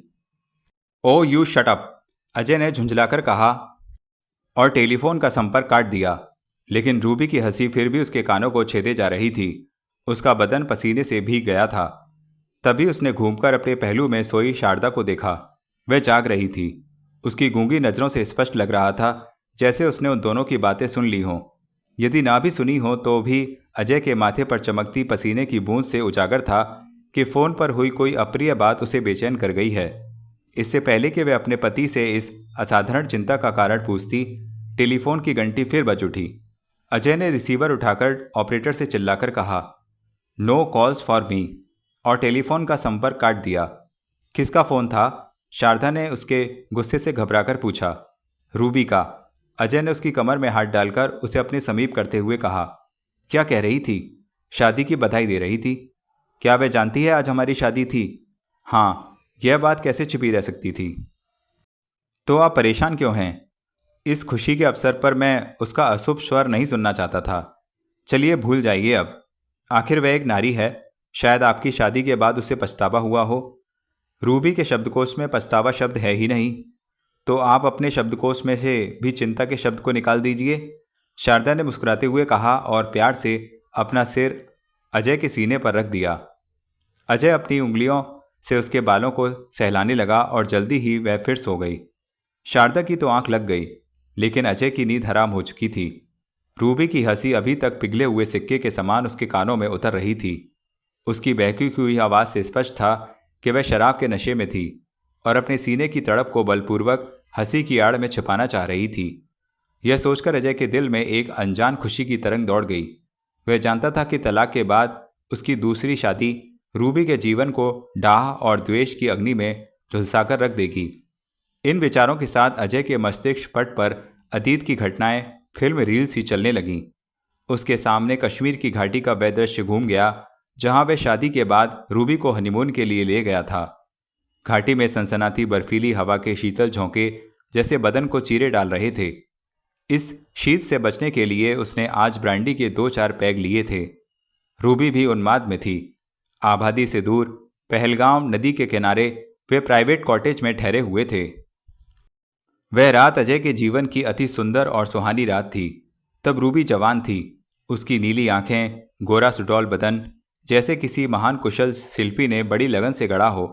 ओ यू शट अप, अजय ने झुंझलाकर कहा और टेलीफोन का संपर्क काट दिया। लेकिन रूबी की हंसी फिर भी उसके कानों को छेदे जा रही थी। उसका बदन पसीने से भीग गया था। तभी उसने घूमकर अपने पहलू में सोई शारदा को देखा। वह जाग रही थी। उसकी गूंगी नजरों से स्पष्ट लग रहा था जैसे उसने उन दोनों की बातें सुन ली हों। यदि ना भी सुनी हो तो भी अजय के माथे पर चमकती पसीने की बूंद से उजागर था कि फोन पर हुई कोई अप्रिय बात उसे बेचैन कर गई है। इससे पहले कि वह अपने पति से इस असाधारण चिंता का कारण पूछती, टेलीफोन की घंटी फिर बज उठी। अजय ने रिसीवर उठाकर ऑपरेटर से चिल्लाकर कहा, नो कॉल्स फॉर मी, और टेलीफोन का संपर्क काट दिया। किसका फ़ोन था? शारदा ने उसके गुस्से से घबराकर पूछा। रूबी का। अजय ने उसकी कमर में हाथ डालकर उसे अपने समीप करते हुए कहा, क्या कह रही थी? शादी की बधाई दे रही थी। क्या वह जानती है आज हमारी शादी थी? हाँ, यह बात कैसे छिपी रह सकती थी? तो आप परेशान क्यों हैं? इस खुशी के अवसर पर मैं उसका अशुभ स्वर नहीं सुनना चाहता था। चलिए भूल जाइए अब। आखिर वह एक नारी है। शायद आपकी शादी के बाद उसे पछतावा हुआ हो। रूबी के शब्दकोश में पछतावा शब्द है ही नहीं, तो आप अपने शब्दकोश में से भी चिंता के शब्द को निकाल दीजिए। शारदा ने मुस्कुराते हुए कहा और प्यार से अपना सिर अजय के सीने पर रख दिया। अजय अपनी उंगलियों से उसके बालों को सहलाने लगा और जल्दी ही वह फिर सो गई। शारदा की तो आंख लग गई, लेकिन अजय की नींद हराम हो चुकी थी। रूबी की हंसी अभी तक पिघले हुए सिक्के के समान उसके कानों में उतर रही थी। उसकी बहकी हुई आवाज़ से स्पष्ट था कि वह शराब के नशे में थी और अपने सीने की तड़प को बलपूर्वक हंसी की आड़ में छिपाना चाह रही थी। यह सोचकर अजय के दिल में एक अनजान खुशी की तरंग दौड़ गई। वह जानता था कि तलाक के बाद उसकी दूसरी शादी रूबी के जीवन को डाह और द्वेष की अग्नि में झुलसाकर रख देगी। इन विचारों के साथ अजय के मस्तिष्क पट पर अतीत की घटनाएं फिल्म रील सी चलने लगीं। उसके सामने कश्मीर की घाटी का वह दृश्य घूम गया जहां वह शादी के बाद रूबी को हनीमून के लिए ले गया था। घाटी में सनसनाती बर्फीली हवा के शीतल झोंके जैसे बदन को चीरे डाल रहे थे। इस शीत से बचने के लिए उसने आज ब्रांडी के 2-4 पैग लिए थे। रूबी भी उन्माद में थी। आबादी से दूर पहलगाम नदी के किनारे वे प्राइवेट कॉटेज में ठहरे हुए थे। वह रात अजय के जीवन की अति सुंदर और सुहानी रात थी। तब रूबी जवान थी। उसकी नीली आंखें, गोरा सुडौल बदन, जैसे किसी महान कुशल शिल्पी ने बड़ी लगन से गढ़ा हो।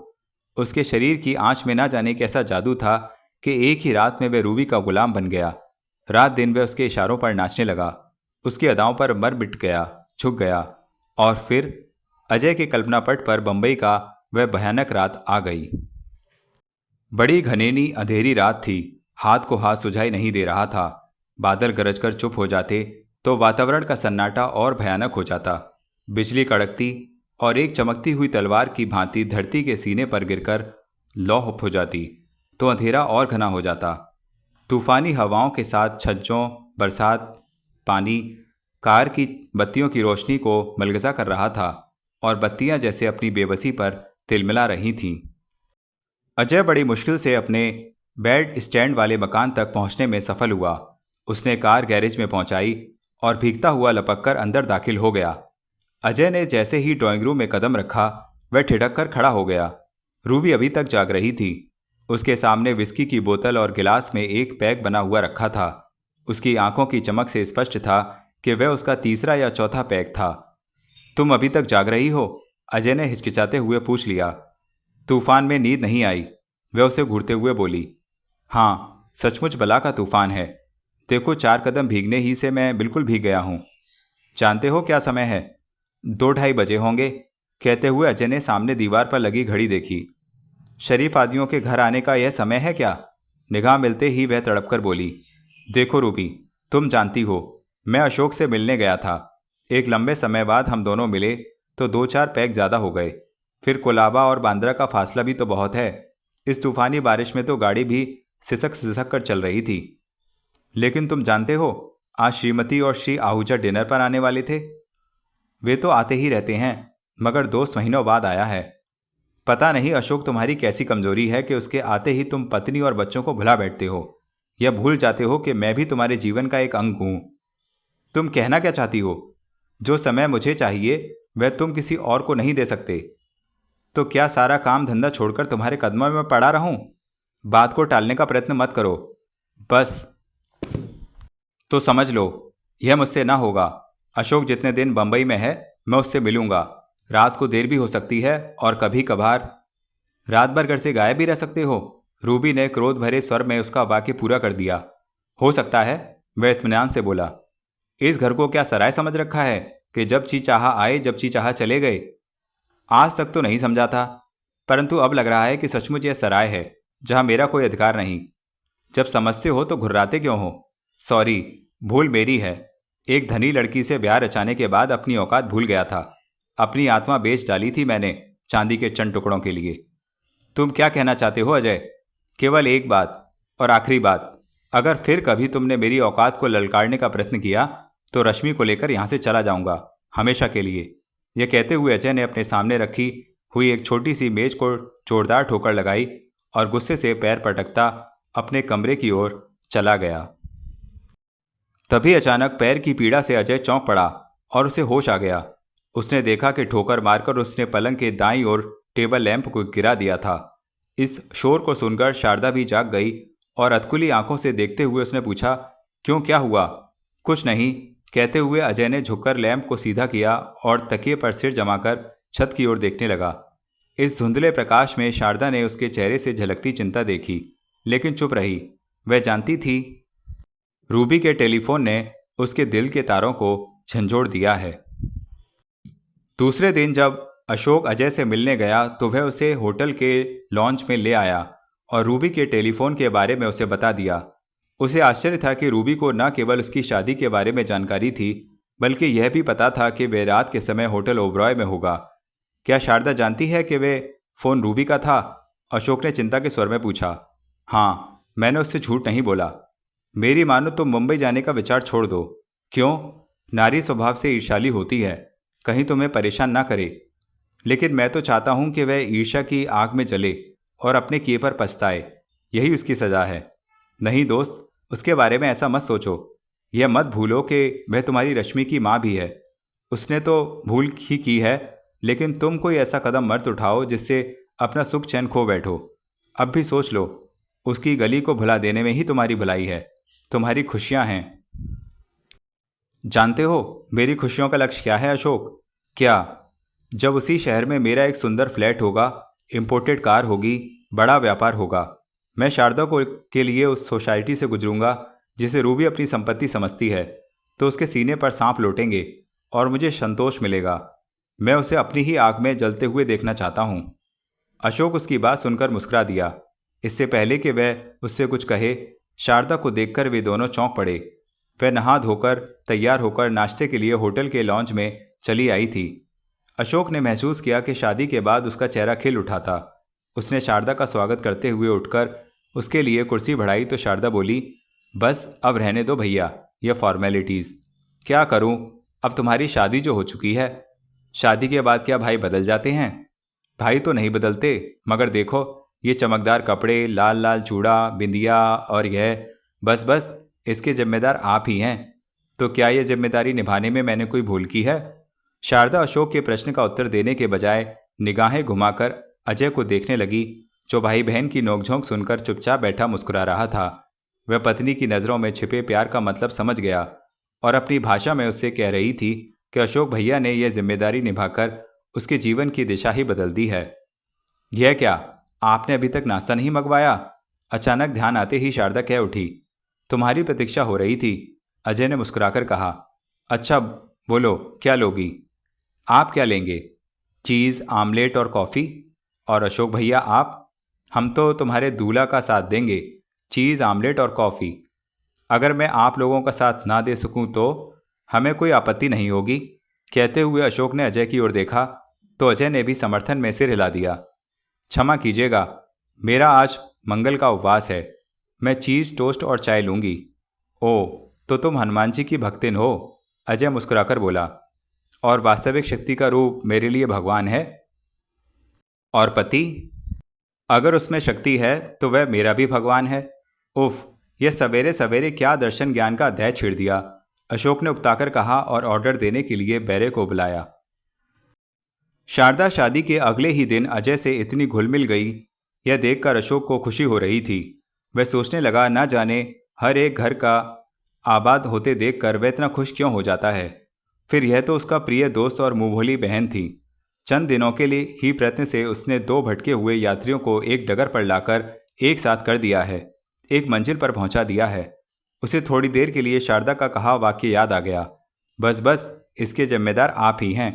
उसके शरीर की आंच में ना जाने कैसा जादू था कि एक ही रात में वह रूबी का गुलाम बन गया। रात दिन वह उसके इशारों पर नाचने लगा, उसकी अदाओं पर मर मिट गया, झुक गया। और फिर अजय के कल्पनापट पर बंबई का वह भयानक रात आ गई। बड़ी घनेनी अंधेरी रात थी। हाथ को हाथ सुझाई नहीं दे रहा था। बादल गरजकर चुप हो जाते तो वातावरण का सन्नाटा और भयानक हो जाता। बिजली कड़कती और एक चमकती हुई तलवार की भांति धरती के सीने पर गिरकर लौह हो जाती तो अंधेरा और घना हो जाता। तूफानी हवाओं के साथ छज्जों, बरसात, पानी कार की बत्तियों की रोशनी को मलगजा कर रहा था और बत्तियां जैसे अपनी बेबसी पर तिलमिला रही थीं। अजय बड़ी मुश्किल से अपने बेड स्टैंड वाले मकान तक पहुंचने में सफल हुआ। उसने कार गैरेज में पहुंचाई और भीगता हुआ लपककर अंदर दाखिल हो गया। अजय ने जैसे ही ड्राइंग रूम में कदम रखा, वह ठिठक कर खड़ा हो गया। रूबी अभी तक जाग रही थी। उसके सामने विस्की की बोतल और गिलास में एक पैक बना हुआ रखा था। उसकी आंखों की चमक से स्पष्ट था कि वह उसका तीसरा या चौथा पैक था। तुम अभी तक जाग रही हो? अजय ने हिचकिचाते हुए पूछ लिया। तूफान में नींद नहीं आई, वह उसे घूरते हुए बोली। हाँ, सचमुच बला का तूफान है। देखो, 4 कदम भीगने ही से मैं बिल्कुल भीग गया हूँ। जानते हो क्या समय है? 2-2:30 बजे होंगे। कहते हुए अजय ने सामने दीवार पर लगी घड़ी देखी। शरीफ आदमियों के घर आने का यह समय है क्या? निगाह मिलते ही वह तड़पकर बोली। देखो रूबी, तुम जानती हो, मैं अशोक से मिलने गया था। एक लंबे समय बाद हम दोनों मिले तो 2-4 पैक ज़्यादा हो गए। फिर कोलाबा और बांद्रा का फासला भी तो बहुत है। इस तूफानी बारिश में तो गाड़ी भी सिसक सिसक कर चल रही थी। लेकिन तुम जानते हो, आज श्रीमती और श्री आहूजा डिनर पर आने वाले थे। वे तो आते ही रहते हैं, मगर दोस्त महीनों बाद आया है। पता नहीं अशोक तुम्हारी कैसी कमजोरी है कि उसके आते ही तुम पत्नी और बच्चों को भुला बैठते हो, या भूल जाते हो कि मैं भी तुम्हारे जीवन का एक अंग हूं। तुम कहना क्या चाहती हो? जो समय मुझे चाहिए वह तुम किसी और को नहीं दे सकते। तो क्या सारा काम धंधा छोड़कर तुम्हारे कदमों में पड़ा रहूं? बात को टालने का प्रयत्न मत करो। बस तो समझ लो, यह मुझसे ना होगा। अशोक जितने दिन बंबई में है, मैं उससे मिलूंगा। रात को देर भी हो सकती है और कभी कभार रात भर घर से गायब भी रह सकते हो। रूबी ने क्रोध भरे स्वर में उसका वाक्य पूरा कर दिया। हो सकता है, वह इत्मीनान से बोला। इस घर को क्या सराय समझ रखा है कि जब जी चाहा आए, जब जी चाहा चले गए? आज तक तो नहीं समझा था, परंतु अब लग रहा है कि सचमुच यह सराय है जहां मेरा कोई अधिकार नहीं। जब समझते हो तो घुर्राते क्यों हो? सॉरी, भूल मेरी है। एक धनी लड़की से ब्याह रचाने के बाद अपनी औकात भूल गया था। अपनी आत्मा बेच डाली थी मैंने चांदी के चंद टुकड़ों के लिए। तुम क्या कहना चाहते हो अजय? केवल एक बात और आखिरी बात, अगर फिर कभी तुमने मेरी औकात को ललकारने का प्रयत्न किया तो रश्मि को लेकर यहां से चला जाऊंगा, हमेशा के लिए। यह कहते हुए अजय ने अपने सामने रखी हुई एक छोटी सी मेज को जोरदार ठोकर लगाई और गुस्से से पैर पटकता अपने कमरे की ओर चला गया। तभी अचानक पैर की पीड़ा से अजय चौंक पड़ा और उसे होश आ गया। उसने देखा कि ठोकर मारकर उसने पलंग के दाईं ओर टेबल लैंप को गिरा दिया था। इस शोर को सुनकर शारदा भी जाग गई और अधकुली आंखों से देखते हुए उसने पूछा, क्यों, क्या हुआ? कुछ नहीं, कहते हुए अजय ने झुककर लैंप को सीधा किया और तकिए पर सिर जमाकर छत की ओर देखने लगा। इस धुंधले प्रकाश में शारदा ने उसके चेहरे से झलकती चिंता देखी, लेकिन चुप रही। वह जानती थी रूबी के टेलीफोन ने उसके दिल के तारों को झंझोड़ दिया है। दूसरे दिन जब अशोक अजय से मिलने गया तो वह उसे होटल के लॉन्च में ले आया और रूबी के टेलीफोन के बारे में उसे बता दिया। उसे आश्चर्य था कि रूबी को न केवल उसकी शादी के बारे में जानकारी थी, बल्कि यह भी पता था कि वह रात के समय होटल ओबरॉय में होगा। क्या शारदा जानती है कि वह फ़ोन रूबी का था? अशोक ने चिंता के स्वर में पूछा। हाँ, मैंने उससे झूठ नहीं बोला। मेरी मानो तो मुंबई जाने का विचार छोड़ दो। क्यों? नारी स्वभाव से ईर्ष्याली होती है, कहीं तुम्हें परेशान ना करे। लेकिन मैं तो चाहता हूं कि वह ईर्ष्या की आग में जले और अपने किए पर पछताए। यही उसकी सजा है। नहीं दोस्त, उसके बारे में ऐसा मत सोचो। यह मत भूलो कि वह तुम्हारी रश्मि की माँ भी है। उसने तो भूल ही की है, लेकिन तुम कोई ऐसा कदम मत उठाओ जिससे अपना सुख चैन खो बैठो। अब भी सोच लो, उसकी गली को भुला देने में ही तुम्हारी भलाई है, तुम्हारी खुशियां हैं। जानते हो मेरी खुशियों का लक्ष्य क्या है अशोक? क्या? जब उसी शहर में मेरा एक सुंदर फ्लैट होगा, इंपोर्टेड कार होगी, बड़ा व्यापार होगा, मैं शारदा को के लिए उस सोसाइटी से गुजरूंगा जिसे रूबी अपनी संपत्ति समझती है, तो उसके सीने पर सांप लौटेंगे और मुझे संतोष मिलेगा। मैं उसे अपनी ही आग में जलते हुए देखना चाहता हूँ। अशोक उसकी बात सुनकर मुस्कुरा दिया। इससे पहले कि वह उससे कुछ कहे, शारदा को देखकर वे दोनों चौंक पड़े। वह नहा धोकर तैयार होकर नाश्ते के लिए होटल के लॉन्ज में चली आई थी। अशोक ने महसूस किया कि शादी के बाद उसका चेहरा खिल उठा था। उसने शारदा का स्वागत करते हुए उठकर उसके लिए कुर्सी बढ़ाई तो शारदा बोली, बस अब रहने दो भैया यह फॉर्मेलिटीज़। क्या करूं, अब तुम्हारी शादी जो हो चुकी है। शादी के बाद क्या भाई बदल जाते हैं? भाई तो नहीं बदलते, मगर देखो ये चमकदार कपड़े, लाल लाल चूड़ा, बिंदिया और यह, बस बस इसके जिम्मेदार आप ही हैं। तो क्या यह जिम्मेदारी निभाने में मैंने कोई भूल की है? शारदा अशोक के प्रश्न का उत्तर देने के बजाय निगाहें घुमाकर अजय को देखने लगी, जो भाई बहन की नोकझोंक सुनकर चुपचाप बैठा मुस्कुरा रहा था। वह पत्नी की नज़रों में छिपे प्यार का मतलब समझ गया और अपनी भाषा में उससे कह रही थी कि अशोक भैया ने यह जिम्मेदारी निभाकर उसके जीवन की दिशा ही बदल दी है। यह क्या, आपने अभी तक नाश्ता नहीं मंगवाया? अचानक ध्यान आते ही शारदा कह उठी। तुम्हारी प्रतीक्षा हो रही थी, अजय ने मुस्कुराकर कहा। अच्छा बोलो, क्या लोगी? आप क्या लेंगे? चीज़, आमलेट और कॉफ़ी। और अशोक भैया आप? हम तो तुम्हारे दूल्हा का साथ देंगे, चीज़, आमलेट और कॉफ़ी। अगर मैं आप लोगों का साथ ना दे सकूं तो हमें कोई आपत्ति नहीं होगी। कहते हुए अशोक ने अजय की ओर देखा तो अजय ने भी समर्थन में सिर हिला दिया। क्षमा कीजिएगा, मेरा आज मंगल का उपवास है। मैं चीज़, टोस्ट और चाय लूँगी। ओह, तो तुम हनुमान जी की भक्तिन हो? अजय मुस्कुराकर बोला। और वास्तविक शक्ति का रूप मेरे लिए भगवान है। और पति? अगर उसमें शक्ति है तो वह मेरा भी भगवान है। उफ, यह सवेरे सवेरे क्या दर्शन ज्ञान का अध्याय छेड़ दिया, अशोक ने उकताकर कहा और ऑर्डर देने के लिए बैरे को बुलाया। शारदा शादी के अगले ही दिन अजय से इतनी घुल मिल गई, यह देखकर अशोक को खुशी हो रही थी। वह सोचने लगा, न जाने हर एक घर का आबाद होते देखकर वह इतना खुश क्यों हो जाता है। फिर यह तो उसका प्रिय दोस्त और मुंहभोली बहन थी। चंद दिनों के लिए ही प्रयत्न से उसने दो भटके हुए यात्रियों को एक डगर पर लाकर एक साथ कर दिया है, एक मंजिल पर पहुंचा दिया है। उसे थोड़ी देर के लिए शारदा का कहा वाक्य याद आ गया, बस बस इसके जिम्मेदार आप ही हैं।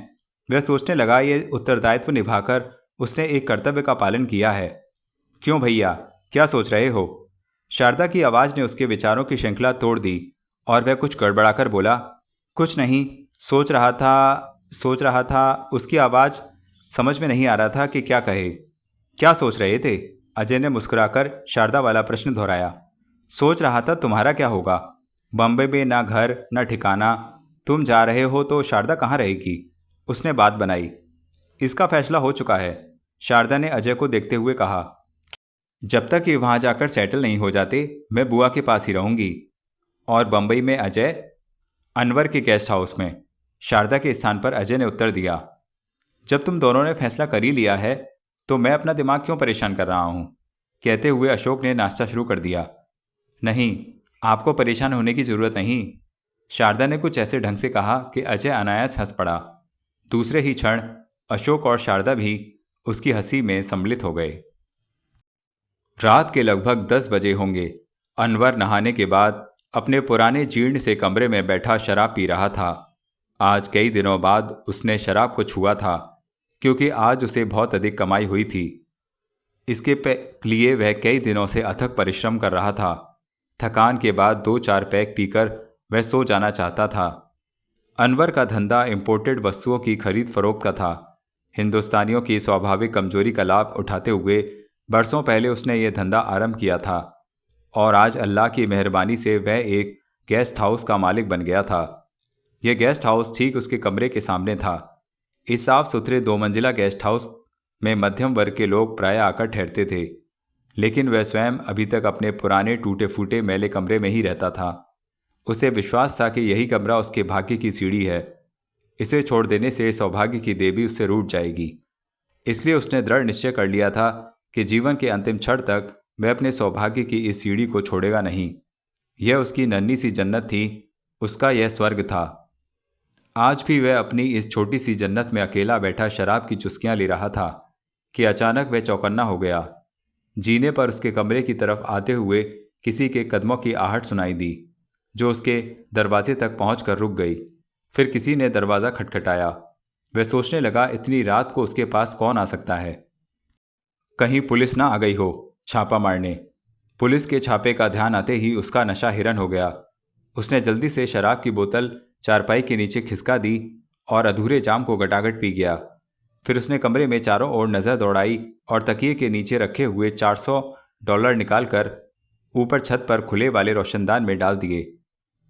वह सोचने लगा, ये उत्तरदायित्व निभाकर उसने एक कर्तव्य का पालन किया है। क्यों भैया, क्या सोच रहे हो? शारदा की आवाज़ ने उसके विचारों की श्रृंखला तोड़ दी और वह कुछ गड़बड़ाकर बोला, कुछ नहीं, सोच रहा था। उसकी आवाज़ समझ में नहीं आ रहा था कि क्या कहे। क्या सोच रहे थे? अजय ने मुस्कुराकर शारदा वाला प्रश्न दोहराया। सोच रहा था तुम्हारा क्या होगा। बम्बई में ना घर ना ठिकाना, तुम जा रहे हो तो शारदा कहाँ रहेगी? उसने बात बनाई। इसका फैसला हो चुका है, शारदा ने अजय को देखते हुए कहा। जब तक ये वहाँ जाकर सेटल नहीं हो जाते मैं बुआ के पास ही रहूँगी। और बम्बई में अजय? अनवर के गेस्ट हाउस में, शारदा के स्थान पर अजय ने उत्तर दिया। जब तुम दोनों ने फैसला कर ही लिया है तो मैं अपना दिमाग क्यों परेशान कर रहा हूँ? कहते हुए अशोक ने नाश्ता शुरू कर दिया। नहीं, आपको परेशान होने की ज़रूरत नहीं, शारदा ने कुछ ऐसे ढंग से कहा कि अजय अनायास हंस पड़ा। दूसरे ही क्षण अशोक और शारदा भी उसकी हंसी में सम्मिलित हो गए। रात के लगभग 10 बजे होंगे। अनवर नहाने के बाद अपने पुराने जीर्ण से कमरे में बैठा शराब पी रहा था। आज कई दिनों बाद उसने शराब को छुआ था, क्योंकि आज उसे बहुत अधिक कमाई हुई थी। इसके लिए वह कई दिनों से अथक परिश्रम कर रहा था। थकान के बाद 2-4 पैक पीकर वह सो जाना चाहता था। अनवर का धंधा इंपोर्टेड वस्तुओं की खरीद फरोख्त का था। हिंदुस्तानियों की स्वाभाविक कमजोरी का लाभ उठाते हुए बरसों पहले उसने यह धंधा आरंभ किया था और आज अल्लाह की मेहरबानी से वह एक गेस्ट हाउस का मालिक बन गया था। यह गेस्ट हाउस ठीक उसके कमरे के सामने था। इस साफ सुथरे 2 मंजिला गेस्ट हाउस में मध्यम वर्ग के लोग प्रायः आकर ठहरते थे, लेकिन वह स्वयं अभी तक अपने पुराने टूटे फूटे मैले कमरे में ही रहता था। उसे विश्वास था कि यही कमरा उसके भाग्य की सीढ़ी है। इसे छोड़ देने से सौभाग्य की देवी उससे रूठ जाएगी। इसलिए उसने दृढ़ निश्चय कर लिया था कि जीवन के अंतिम क्षण तक वह अपने सौभाग्य की इस सीढ़ी को छोड़ेगा नहीं। यह उसकी नन्ही सी जन्नत थी, उसका यह स्वर्ग था। आज भी वह अपनी इस छोटी सी जन्नत में अकेला बैठा शराब की चुस्कियां ले रहा था कि अचानक वह चौकन्ना हो गया। जीने पर उसके कमरे की तरफ आते हुए किसी के कदमों की आहट सुनाई दी, जो उसके दरवाजे तक पहुंचकर रुक गई। फिर किसी ने दरवाज़ा खटखटाया। वह सोचने लगा, इतनी रात को उसके पास कौन आ सकता है? कहीं पुलिस ना आ गई हो छापा मारने। पुलिस के छापे का ध्यान आते ही उसका नशा हिरन हो गया। उसने जल्दी से शराब की बोतल चारपाई के नीचे खिसका दी और अधूरे जाम को गटागट पी गया। फिर उसने कमरे में चारों ओर नज़र दौड़ाई और तकिए के नीचे रखे हुए $400 निकालकर ऊपर छत पर खुले वाले रोशनदान में डाल दिए।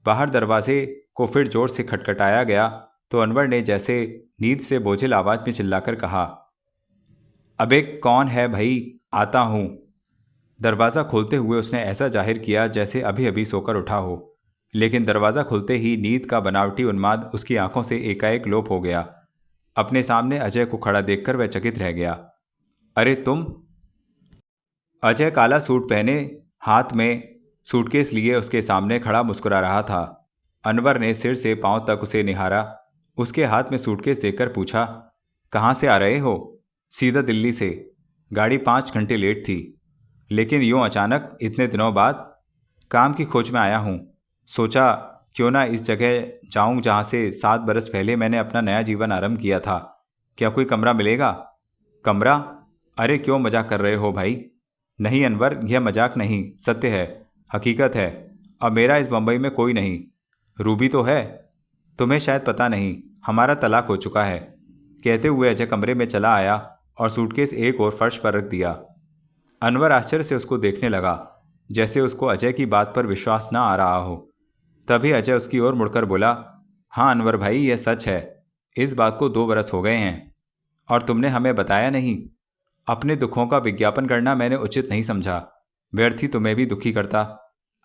बाहर दरवाजे को फिर जोर से खटखटाया गया तो अनवर ने जैसे नींद से बोझिल आवाज में चिल्लाकर कहा, अबे कौन है भाई, आता हूं। दरवाज़ा खोलते हुए उसने ऐसा जाहिर किया जैसे अभी अभी सोकर उठा हो, लेकिन दरवाज़ा खुलते ही नींद का बनावटी उन्माद उसकी आंखों से एकाएक लोप हो गया। अपने सामने अजय को खड़ा देखकर वह चकित रह गया। अरे तुम! अजय काला सूट पहने, हाथ में सूटकेस लिए उसके सामने खड़ा मुस्कुरा रहा था। अनवर ने सिर से पांव तक उसे निहारा। उसके हाथ में सूटकेस देखकर पूछा, कहाँ से आ रहे हो? सीधा दिल्ली से। गाड़ी 5 घंटे लेट थी। लेकिन यूं अचानक इतने दिनों बाद? काम की खोज में आया हूँ। सोचा क्यों ना इस जगह जाऊं जहाँ से 7 बरस पहले मैंने अपना नया जीवन आरंभ किया था। क्या कोई कमरा मिलेगा? कमरा? अरे क्यों मजाक कर रहे हो भाई? नहीं अनवर, यह मजाक नहीं, सत्य है, हकीकत है। अब मेरा इस बम्बई में कोई नहीं। रूबी तो है। तुम्हें शायद पता नहीं, हमारा तलाक हो चुका है। कहते हुए अजय कमरे में चला आया और सूटकेस एक और फर्श पर रख दिया। अनवर आश्चर्य से उसको देखने लगा, जैसे उसको अजय की बात पर विश्वास न आ रहा हो। तभी अजय उसकी ओर मुड़कर बोला, हाँ अनवर भाई, यह सच है। इस बात को 2 बरस हो गए हैं और तुमने हमें बताया नहीं। अपने दुखों का विज्ञापन करना मैंने उचित नहीं समझा। व्यर्थ ही तुम्हें भी दुखी करता।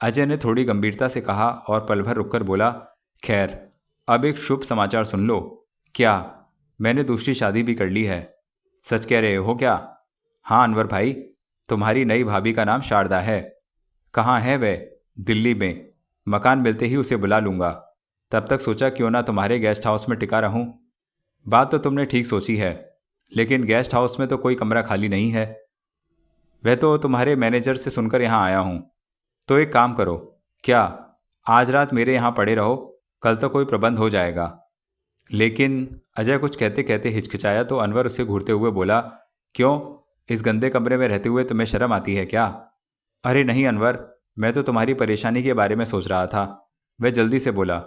अजय ने थोड़ी गंभीरता से कहा और पल भर रुककर बोला, खैर अब एक शुभ समाचार सुन लो। क्या? मैंने दूसरी शादी भी कर ली है। सच कह रहे हो क्या? हाँ अनवर भाई, तुम्हारी नई भाभी का नाम शारदा है। कहाँ है वह? दिल्ली में। मकान मिलते ही उसे बुला लूंगा। तब तक सोचा क्यों ना तुम्हारे गेस्ट हाउस में टिका रहूं। बात तो तुमने ठीक सोची है, लेकिन गेस्ट हाउस में तो कोई कमरा खाली नहीं है। वह तो तुम्हारे मैनेजर से सुनकर यहाँ आया हूँ। तो एक काम करो, क्या आज रात मेरे यहाँ पड़े रहो, कल तो कोई प्रबंध हो जाएगा। लेकिन अजय कुछ कहते कहते हिचकिचाया तो अनवर उसे घूरते हुए बोला, क्यों, इस गंदे कमरे में रहते हुए तुम्हें शर्म आती है क्या? अरे नहीं अनवर, मैं तो तुम्हारी परेशानी के बारे में सोच रहा था। वह जल्दी से बोला,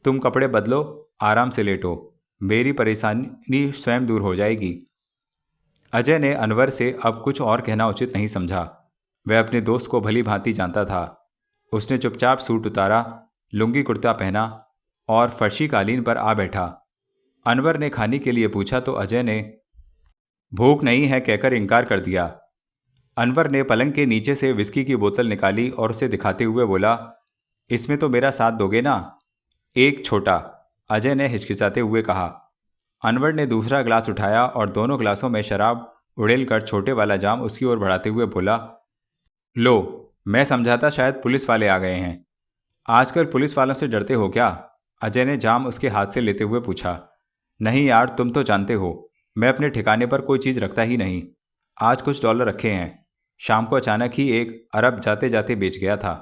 तुम कपड़े बदलो, आराम से लेटो, मेरी परेशानी स्वयं दूर हो जाएगी। अजय ने अनवर से अब कुछ और कहना उचित नहीं समझा। वह अपने दोस्त को भली भांति जानता था। उसने चुपचाप सूट उतारा, लुंगी कुर्ता पहना और फर्शी कालीन पर आ बैठा। अनवर ने खाने के लिए पूछा तो अजय ने भूख नहीं है कहकर इनकार कर दिया। अनवर ने पलंग के नीचे से विस्की की बोतल निकाली और उसे दिखाते हुए बोला, इसमें तो मेरा साथ दोगे ना? एक छोटा, अजय ने हिचकिचाते हुए कहा। अनवर ने दूसरा ग्लास उठाया और दोनों ग्लासों में शराब उड़ेलकर छोटे वाला जाम उसकी ओर बढ़ाते हुए बोला, लो, मैं समझा था शायद पुलिस वाले आ गए हैं। आजकल पुलिस वालों से डरते हो क्या? अजय ने जाम उसके हाथ से लेते हुए पूछा। नहीं यार, तुम तो जानते हो मैं अपने ठिकाने पर कोई चीज़ रखता ही नहीं। आज कुछ डॉलर रखे हैं, शाम को अचानक ही 1 अरब जाते जाते बेच गया था।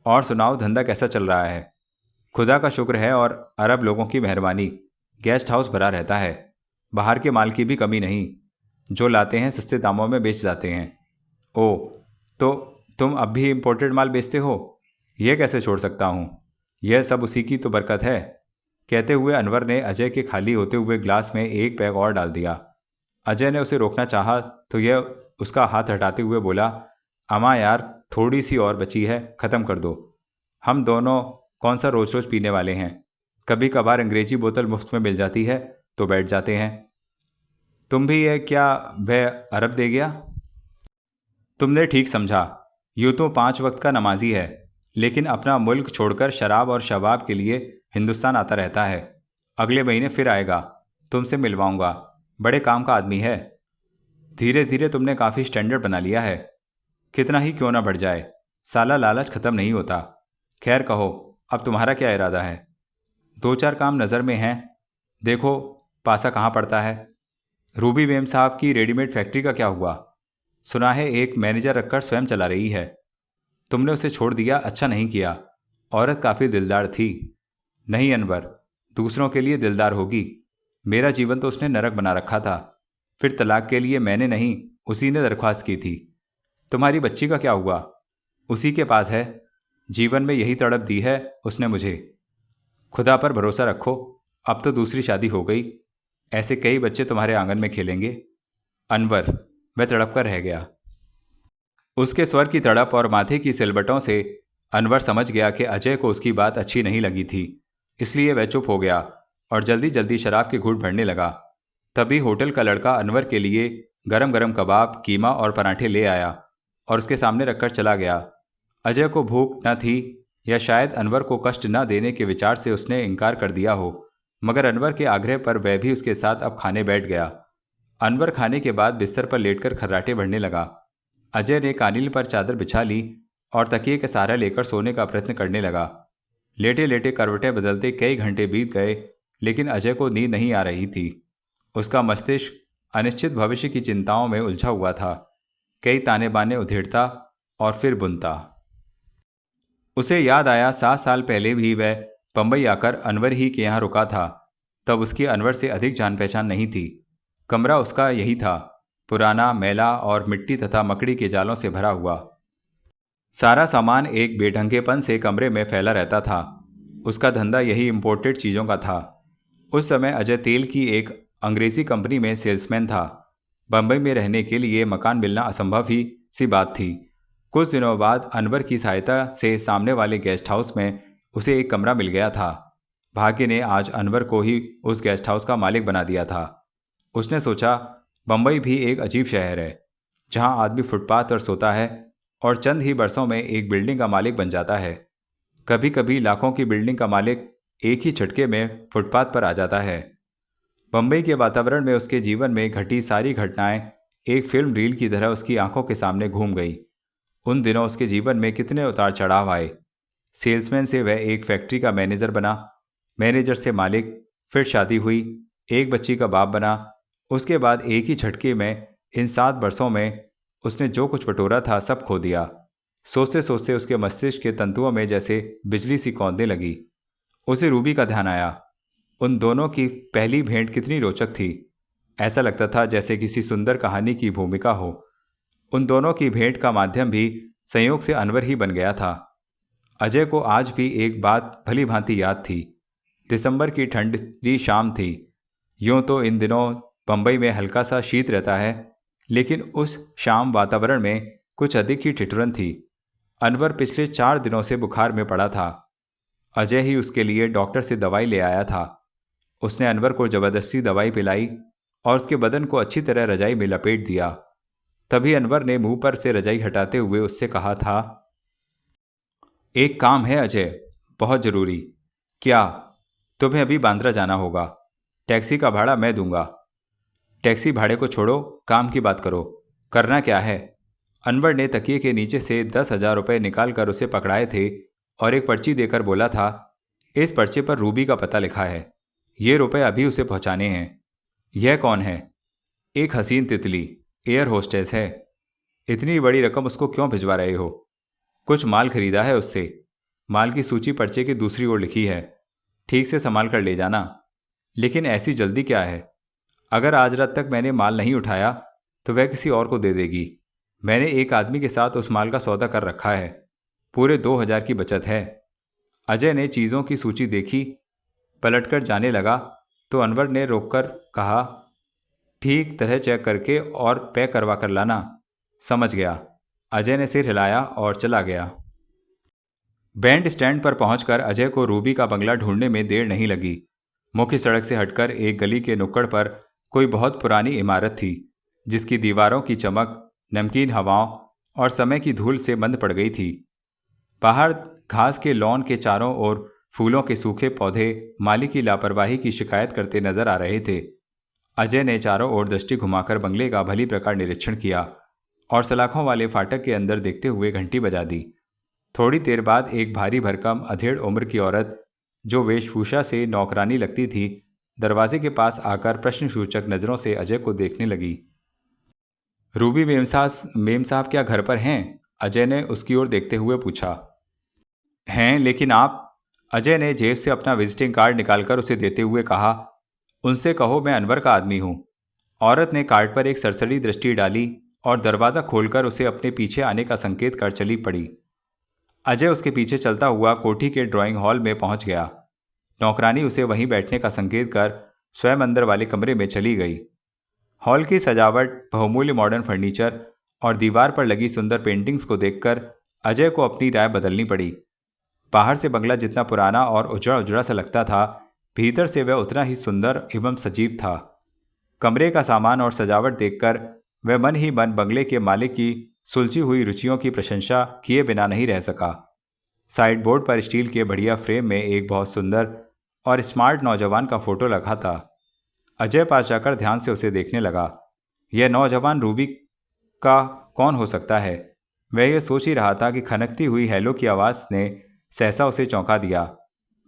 और सुनाओ, धंधा कैसा चल रहा है? खुदा का शुक्र है और अरब लोगों की मेहरबानी। गेस्ट हाउस भरा रहता है, बाहर के माल की भी कमी नहीं। जो लाते हैं सस्ते दामों में बेच जाते हैं। ओ, तो तुम अब भी इम्पोर्टेड माल बेचते हो? यह कैसे छोड़ सकता हूँ, यह सब उसी की तो बरकत है। कहते हुए अनवर ने अजय के खाली होते हुए ग्लास में एक पैग और डाल दिया। अजय ने उसे रोकना चाहा तो यह उसका हाथ हटाते हुए बोला, अमा यार, थोड़ी सी और बची है, ख़त्म कर दो। हम दोनों कौन सा रोज रोज पीने वाले हैं? कभी कभार अंग्रेजी बोतल मुफ्त में मिल जाती है तो बैठ जाते हैं। तुम भी ये क्या, वह अरब दे गया? तुमने ठीक समझा, यूँ तो 5 वक्त का नमाजी है, लेकिन अपना मुल्क छोड़कर शराब और शबाब के लिए हिंदुस्तान आता रहता है। अगले महीने फिर आएगा, तुमसे मिलवाऊंगा, बड़े काम का आदमी है। धीरे धीरे तुमने काफ़ी स्टैंडर्ड बना लिया है। कितना ही क्यों ना बढ़ जाए, साला लालच खत्म नहीं होता। खैर कहो, अब तुम्हारा क्या इरादा है? दो चार काम नज़र में हैं, देखो पासा कहाँ पड़ता है। रूबी मेम साहब की रेडीमेड फैक्ट्री का क्या हुआ? सुना है एक मैनेजर रखकर स्वयं चला रही है। तुमने उसे छोड़ दिया, अच्छा नहीं किया। औरत काफ़ी दिलदार थी। नहीं अनवर, दूसरों के लिए दिलदार होगी, मेरा जीवन तो उसने नरक बना रखा था। फिर तलाक के लिए मैंने नहीं, उसी ने दरख्वास्त की थी। तुम्हारी बच्ची का क्या हुआ? उसी के पास है। जीवन में यही तड़प दी है उसने मुझे। खुदा पर भरोसा रखो, अब तो दूसरी शादी हो गई, ऐसे कई बच्चे तुम्हारे आंगन में खेलेंगे। अनवर, मैं तड़प कर रह गया। उसके स्वर की तड़प और माथे की सिलबटों से अनवर समझ गया कि अजय को उसकी बात अच्छी नहीं लगी थी, इसलिए वह चुप हो गया और जल्दी जल्दी शराब के घूंट भरने लगा। तभी होटल का लड़का अनवर के लिए गरम गरम कबाब, कीमा और पराठे ले आया और उसके सामने रखकर चला गया। अजय को भूख न थी, या शायद अनवर को कष्ट न देने के विचार से उसने इनकार कर दिया हो, मगर अनवर के आग्रह पर वह भी उसके साथ अब खाने बैठ गया। अनवर खाने के बाद बिस्तर पर लेटकर खर्राटे भरने लगा। अजय ने कानील पर चादर बिछा ली और तकिए का सहारा लेकर सोने का प्रयत्न करने लगा। लेटे लेटे करवटें बदलते कई घंटे बीत गए, लेकिन अजय को नींद नहीं आ रही थी। उसका मस्तिष्क अनिश्चित भविष्य की चिंताओं में उलझा हुआ था। कई ताने बाने उधेड़ता और फिर बुनता। उसे याद आया 7 साल पहले भी वह बंबई आकर अनवर ही के यहाँ रुका था। तब उसकी अनवर से अधिक जान पहचान नहीं थी। कमरा उसका यही था, पुराना, मैला और मिट्टी तथा मकड़ी के जालों से भरा हुआ। सारा सामान एक बेढंगेपन से कमरे में फैला रहता था। उसका धंधा यही इम्पोर्टेड चीज़ों का था। उस समय अजय तेल की एक अंग्रेज़ी कंपनी में सेल्समैन था। बंबई में रहने के लिए मकान मिलना असंभव ही सी बात थी। कुछ दिनों बाद अनवर की सहायता से सामने वाले गेस्ट हाउस में उसे एक कमरा मिल गया था। भाग्य ने आज अनवर को ही उस गेस्ट हाउस का मालिक बना दिया था। उसने सोचा, बंबई भी एक अजीब शहर है, जहां आदमी फुटपाथ पर सोता है और चंद ही बरसों में एक बिल्डिंग का मालिक बन जाता है। कभी कभी लाखों की बिल्डिंग का मालिक एक ही झटके में फुटपाथ पर आ जाता है। बंबई के वातावरण में उसके जीवन में घटी सारी घटनाएं एक फिल्म रील की तरह उसकी आंखों के सामने घूम गई। उन दिनों उसके जीवन में कितने उतार चढ़ाव आए। सेल्समैन से वह एक फैक्ट्री का मैनेजर बना, मैनेजर से मालिक, फिर शादी हुई, एक बच्ची का बाप बना। उसके बाद एक ही झटके में इन 7 बरसों में उसने जो कुछ बटोरा था सब खो दिया। सोचते सोचते उसके मस्तिष्क के तंतुओं में जैसे बिजली सी कौंधने लगी। उसे रूबी का ध्यान आया। उन दोनों की पहली भेंट कितनी रोचक थी। ऐसा लगता था जैसे किसी सुंदर कहानी की भूमिका हो। उन दोनों की भेंट का माध्यम भी संयोग से अनवर ही बन गया था। अजय को आज भी एक बात भली भांति याद थी। दिसंबर की ठंडी शाम थी। यूँ तो इन दिनों बंबई में हल्का सा शीत रहता है, लेकिन उस शाम वातावरण में कुछ अधिक ही ठिठुरन थी। अनवर पिछले 4 दिनों से बुखार में पड़ा था। अजय ही उसके लिए डॉक्टर से दवाई ले आया था। उसने अनवर को जबरदस्ती दवाई पिलाई और उसके बदन को अच्छी तरह रजाई में लपेट दिया। तभी अनवर ने मुंह पर से रजाई हटाते हुए उससे कहा था, एक काम है अजय, बहुत ज़रूरी। क्या? तुम्हें अभी बांद्रा जाना होगा। टैक्सी का भाड़ा मैं दूंगा। टैक्सी भाड़े को छोड़ो, काम की बात करो। करना क्या है? अनवर ने तकिए के नीचे से 10,000 रुपये निकाल कर उसे पकड़ाए थे और एक पर्ची देकर बोला था, इस पर्चे पर रूबी का पता लिखा है। ये रुपए अभी उसे पहुंचाने हैं। यह कौन है? एक हसीन तितली, एयर होस्टेस है। इतनी बड़ी रकम उसको क्यों भिजवा रहे हो? कुछ माल खरीदा है उससे। माल की सूची पर्चे की दूसरी ओर लिखी है। ठीक से संभाल कर ले जाना। लेकिन ऐसी जल्दी क्या है? अगर आज रात तक मैंने माल नहीं उठाया तो वह किसी और को दे देगी। मैंने एक आदमी के साथ उस माल का सौदा कर रखा है। पूरे 2,000 की बचत है। अजय ने चीज़ों की सूची देखी, पलटकर जाने लगा तो अनवर ने रोककर कहा, ठीक तरह चेक करके और पैक करवा कर लाना। समझ गया। अजय ने सिर हिलाया और चला गया। बैंड स्टैंड पर पहुंचकर अजय को रूबी का बंगला ढूंढने में देर नहीं लगी। मुख्य सड़क से हटकर एक गली के नुक्कड़ पर कोई बहुत पुरानी इमारत थी, जिसकी दीवारों की चमक नमकीन हवाओं और समय की धूल से मंद पड़ गई थी। बाहर घास के लॉन के चारों ओर फूलों के सूखे पौधे माली की लापरवाही की शिकायत करते नजर आ रहे थे। अजय ने चारों ओर दृष्टि घुमाकर बंगले का भली प्रकार निरीक्षण किया और सलाखों वाले फाटक के अंदर देखते हुए घंटी बजा दी। थोड़ी देर बाद एक भारी भरकम अधेड़ उम्र की औरत, जो वेशभूषा से नौकरानी लगती थी, दरवाजे के पास आकर प्रश्नसूचक नजरों से अजय को देखने लगी। रूबी मेम साहब क्या घर पर हैं? अजय ने उसकी ओर देखते हुए पूछा। हैं, लेकिन आप? अजय ने जेब से अपना विजिटिंग कार्ड निकालकर उसे देते हुए कहा। उनसे कहो मैं अनवर का आदमी हूं। औरत ने कार्ड पर एक सरसरी दृष्टि डाली और दरवाज़ा खोलकर उसे अपने पीछे आने का संकेत कर चली पड़ी। अजय उसके पीछे चलता हुआ कोठी के ड्राइंग हॉल में पहुंच गया। नौकरानी उसे वहीं बैठने का संकेत कर स्वयं अंदर वाले कमरे में चली गई। हॉल की सजावट, बहुमूल्य मॉडर्न फर्नीचर और दीवार पर लगी सुंदर पेंटिंग्स को देखकर अजय को अपनी राय बदलनी पड़ी। बाहर से बंगला जितना पुराना और उजड़ा उजड़ा सा लगता था, भीतर से वह उतना ही सुंदर एवं सजीव था। कमरे का सामान और सजावट देखकर वह मन ही मन बंगले के मालिक की सुलझी हुई रुचियों की प्रशंसा किए बिना नहीं रह सका। साइड बोर्ड पर स्टील के बढ़िया फ्रेम में एक बहुत सुंदर और स्मार्ट नौजवान का फोटो लगा था। अजय पास जाकर ध्यान से उसे देखने लगा। यह नौजवान रूबी का कौन हो सकता है? वह यह सोच ही रहा था कि खनकती हुई हेलो की आवाज़ ने सहसा उसे चौंका दिया।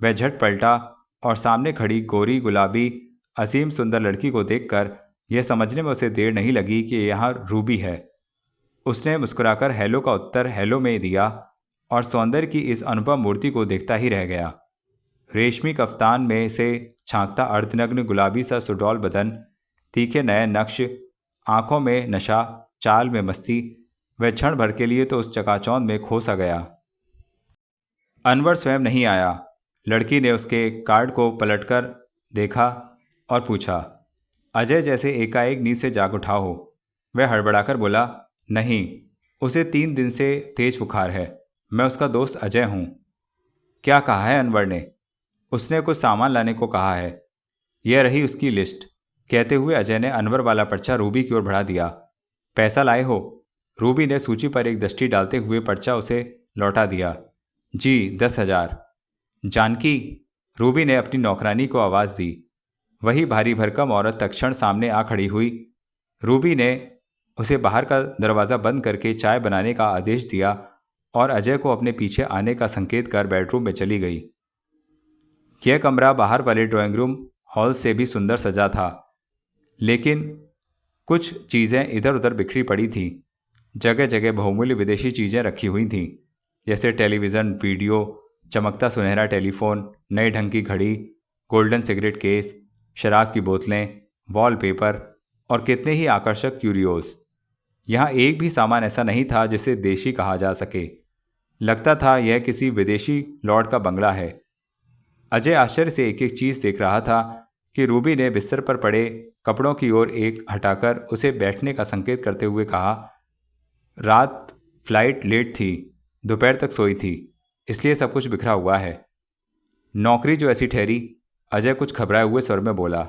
वह झट पलटा और सामने खड़ी गोरी गुलाबी असीम सुंदर लड़की को देखकर यह समझने में उसे देर नहीं लगी कि यहाँ रूबी है। उसने मुस्कुराकर हेलो का उत्तर हेलो में दिया और सौंदर्य की इस अनुपम मूर्ति को देखता ही रह गया। रेशमी कफ्तान में से झांकता अर्धनग्न गुलाबी सा सुडौल बदन, तीखे नए नक्श, आंखों में नशा, चाल में मस्ती। वह क्षण भर के लिए तो उस चकाचौंध में खो सा गया। अनवर स्वयं नहीं आया। लड़की ने उसके कार्ड को पलटकर देखा और पूछा। अजय जैसे एकाएक नींद से जाग उठा हो। वह हड़बड़ाकर बोला, नहीं, उसे 3 दिन से तेज बुखार है। मैं उसका दोस्त अजय हूँ। क्या कहा है अनवर ने? उसने कुछ सामान लाने को कहा है। यह रही उसकी लिस्ट। कहते हुए अजय ने अनवर वाला पर्चा रूबी की ओर बढ़ा दिया। पैसा लाए हो? रूबी ने सूची पर एक दृष्टि डालते हुए पर्चा उसे लौटा दिया। जी, 10,000। जानकी, रूबी ने अपनी नौकरानी को आवाज़ दी। वही भारी भरकम औरत तत्क्षण सामने आ खड़ी हुई। रूबी ने उसे बाहर का दरवाज़ा बंद करके चाय बनाने का आदेश दिया और अजय को अपने पीछे आने का संकेत कर बेडरूम में चली गई। यह कमरा बाहर वाले ड्राइंग रूम हॉल से भी सुंदर सजा था, लेकिन कुछ चीज़ें इधर उधर बिखरी पड़ी थीं। जगह जगह बहुमूल्य विदेशी चीज़ें रखी हुई थीं, जैसे टेलीविज़न, वीडियो, चमकता सुनहरा टेलीफोन, नए ढंग की घड़ी, गोल्डन सिगरेट केस, शराब की बोतलें, वॉलपेपर और कितने ही आकर्षक क्यूरियोज। यहाँ एक भी सामान ऐसा नहीं था जिसे देशी कहा जा सके। लगता था यह किसी विदेशी लॉर्ड का बंगला है। अजय आश्चर्य से एक एक चीज़ देख रहा था कि रूबी ने बिस्तर पर पड़े कपड़ों की ओर एक हटाकर उसे बैठने का संकेत करते हुए कहा। रात फ्लाइट लेट थी, दोपहर तक सोई थी, इसलिए सब कुछ बिखरा हुआ है। नौकरी जो ऐसी ठहरी? अजय कुछ घबराए हुए स्वर में बोला।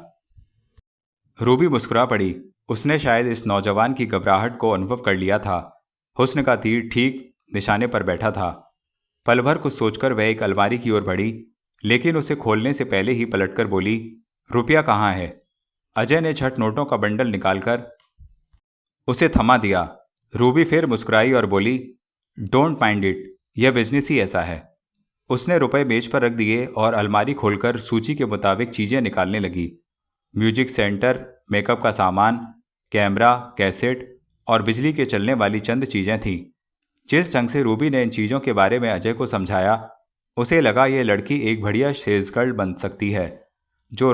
रूबी मुस्कुरा पड़ी। उसने शायद इस नौजवान की घबराहट को अनुभव कर लिया था। हुस्न का तीर ठीक निशाने पर बैठा था। पल भर कुछ सोचकर वह एक अलमारी की ओर बढ़ी, लेकिन उसे खोलने से पहले ही पलटकर बोली, रुपया कहाँ है? अजय ने झट नोटों का बंडल निकालकर उसे थमा दिया। रूबी फिर मुस्कुराई और बोली, डोंट माइंड इट, यह बिजनेस ही ऐसा है। उसने रुपए मेज पर रख दिए और अलमारी खोलकर सूची के मुताबिक चीज़ें निकालने लगी। म्यूजिक सेंटर, मेकअप का सामान, कैमरा, कैसेट और बिजली के चलने वाली चंद चीज़ें थीं। जिस ढंग से रूबी ने इन चीज़ों के बारे में अजय को समझाया, उसे लगा यह लड़की एक बढ़िया सेल्सगर्ल बन सकती है, जो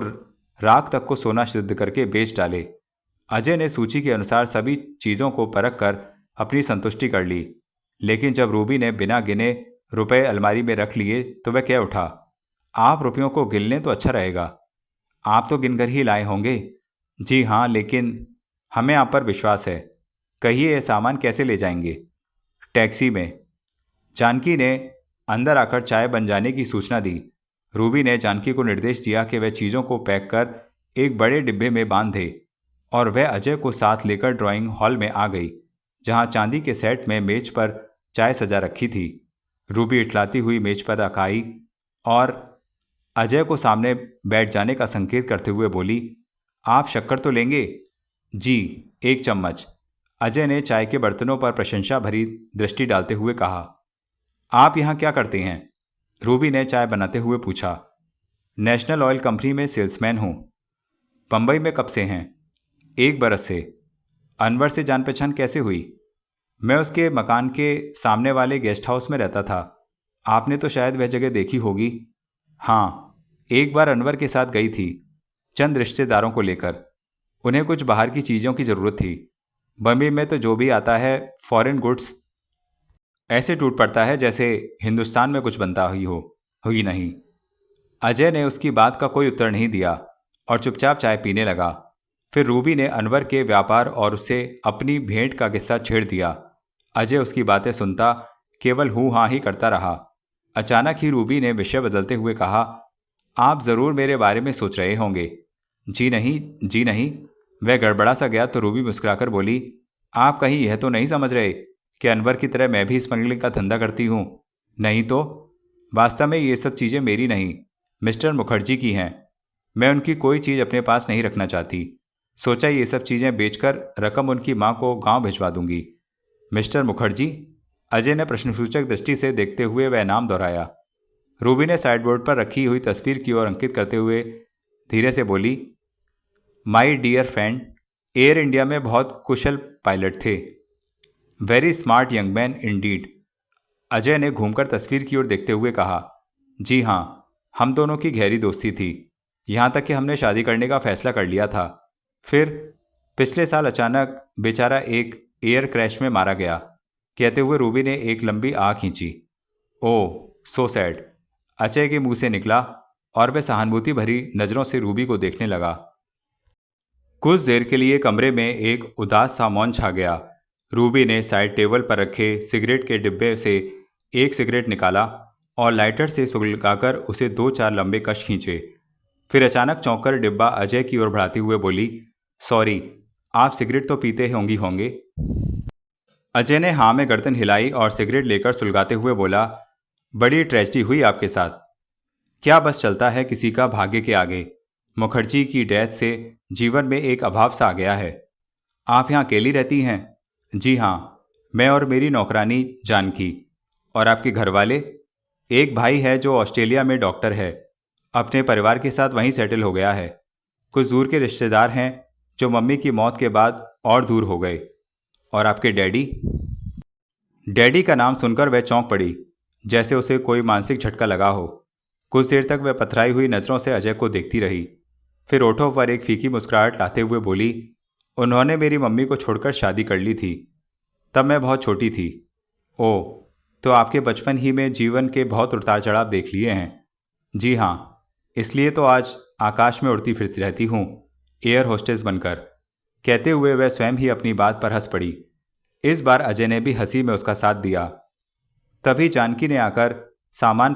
राख तक को सोना सिद्ध करके बेच डाले। अजय ने सूची के अनुसार सभी चीज़ों को परख कर अपनी संतुष्टि कर ली, लेकिन जब रूबी ने बिना गिने रुपए अलमारी में रख लिए तो वह कह उठा, आप रुपयों को गिन लें तो अच्छा रहेगा। आप तो गिनकर ही लाए होंगे। जी हाँ, लेकिन हमें आप पर विश्वास है। कहिए यह सामान कैसे ले जाएंगे? टैक्सी में। जानकी ने अंदर आकर चाय बन जाने की सूचना दी। रूबी ने जानकी को निर्देश दिया कि वह चीज़ों को पैक कर एक बड़े डिब्बे में बांध दे और वह अजय को साथ लेकर ड्राइंग हॉल में आ गई, जहां चांदी के सेट में मेज पर चाय सजा रखी थी। रूबी इटलाती हुई मेज पर आई और अजय को सामने बैठ जाने का संकेत करते हुए बोली, आप शक्कर तो लेंगे? जी, 1 चम्मच। अजय ने चाय के बर्तनों पर प्रशंसा भरी दृष्टि डालते हुए कहा। आप यहाँ क्या करते हैं? रूबी ने चाय बनाते हुए पूछा। नेशनल ऑयल कंपनी में सेल्समैन हूँ। बम्बई में कब से हैं? 1 बरस से। अनवर से जान पहचान कैसे हुई? मैं उसके मकान के सामने वाले गेस्ट हाउस में रहता था। आपने तो शायद वह जगह देखी होगी। हाँ, एक बार अनवर के साथ गई थी, चंद रिश्तेदारों को लेकर। उन्हें कुछ बाहर की चीज़ों की ज़रूरत थी। बम्बई में तो जो भी आता है फॉरेन गुड्स ऐसे टूट पड़ता है जैसे हिंदुस्तान में कुछ बनता ही नहीं। अजय ने उसकी बात का कोई उत्तर नहीं दिया और चुपचाप चाय पीने लगा। फिर रूबी ने अनवर के व्यापार और उससे अपनी भेंट का किस्सा छेड़ दिया। अजय उसकी बातें सुनता केवल हूँ हाँ ही करता रहा। अचानक ही रूबी ने विषय बदलते हुए कहा, आप ज़रूर मेरे बारे में सोच रहे होंगे। जी नहीं, जी नहीं। वह गड़बड़ा सा गया तो रूबी मुस्कुराकर बोली, आप कहीं यह तो नहीं समझ रहे कि अनवर की तरह मैं भी स्मगलिंग का धंधा करती हूँ? नहीं तो? वास्तव में ये सब चीज़ें मेरी नहीं, मिस्टर मुखर्जी की हैं। मैं उनकी कोई चीज़ अपने पास नहीं रखना चाहती। सोचा ये सब चीज़ें बेचकर रकम उनकी माँ को गांव भिजवा दूंगी। मिस्टर मुखर्जी? अजय ने प्रश्नसूचक दृष्टि से देखते हुए वह नाम दोहराया। रूबी ने साइडबोर्ड पर रखी हुई तस्वीर की ओर अंकित करते हुए धीरे से बोली, my dear friend, Air India में बहुत कुशल पायलट थे। Very smart young man indeed. Ajay ने घूमकर तस्वीर की ओर देखते हुए कहा, जी हाँ, हम दोनों की गहरी दोस्ती थी, यहाँ तक कि हमने शादी करने का फैसला कर लिया था। फिर पिछले साल अचानक बेचारा एक एयर क्रैश में मारा गया। कहते हुए रूबी ने एक लंबी आह खींची। ओह, सो सैड, अजय के मुंह से निकला और वह सहानुभूति भरी नज़रों से रूबी को देखने लगा। कुछ देर के लिए कमरे में एक उदास सा मौन छा गया। रूबी ने साइड टेबल पर रखे सिगरेट के डिब्बे से एक सिगरेट निकाला और लाइटर से सुलगाकर उसे 2-4 लंबे कश खींचे। फिर अचानक चौंककर डिब्बा अजय की ओर बढ़ाते हुए बोली, सॉरी, आप सिगरेट तो पीते होंगे? अजय ने हाँ में गर्दन हिलाई और सिगरेट लेकर सुलगाते हुए बोला, बड़ी ट्रेजेडी हुई आपके साथ। क्या बस चलता है किसी का भाग्य के आगे। मुखर्जी की डेथ से जीवन में एक अभाव सा आ गया है। आप यहाँ अकेली रहती हैं? जी हाँ, मैं और मेरी नौकरानी जानकी। और आपके घर वाले? एक भाई है जो ऑस्ट्रेलिया में डॉक्टर है, अपने परिवार के साथ वहीं सेटल हो गया है। कुछ दूर के रिश्तेदार हैं जो मम्मी की मौत के बाद और दूर हो गए। और आपके डैडी? डैडी का नाम सुनकर वह चौंक पड़ी, जैसे उसे कोई मानसिक झटका लगा हो। कुछ देर तक वह पथराई हुई नज़रों से अजय को देखती रही। फिर ओठों पर एक फीकी मुस्कुराहट लाते हुए बोली, उन्होंने मेरी मम्मी को छोड़कर शादी कर ली थी। तब मैं बहुत छोटी थी। ओह, तो आपके बचपन ही में जीवन के बहुत उतार चढ़ाव देख लिए हैं। जी हाँ, इसलिए तो आज आकाश में उड़ती फिरती रहती हूँ, एयर होस्टेस बनकर। कहते हुए वह स्वयं ही अपनी बात पर हंस पड़ी। इस बार अजय ने भी हंसी में उसका साथ दिया। तभी जानकी ने आकर सामान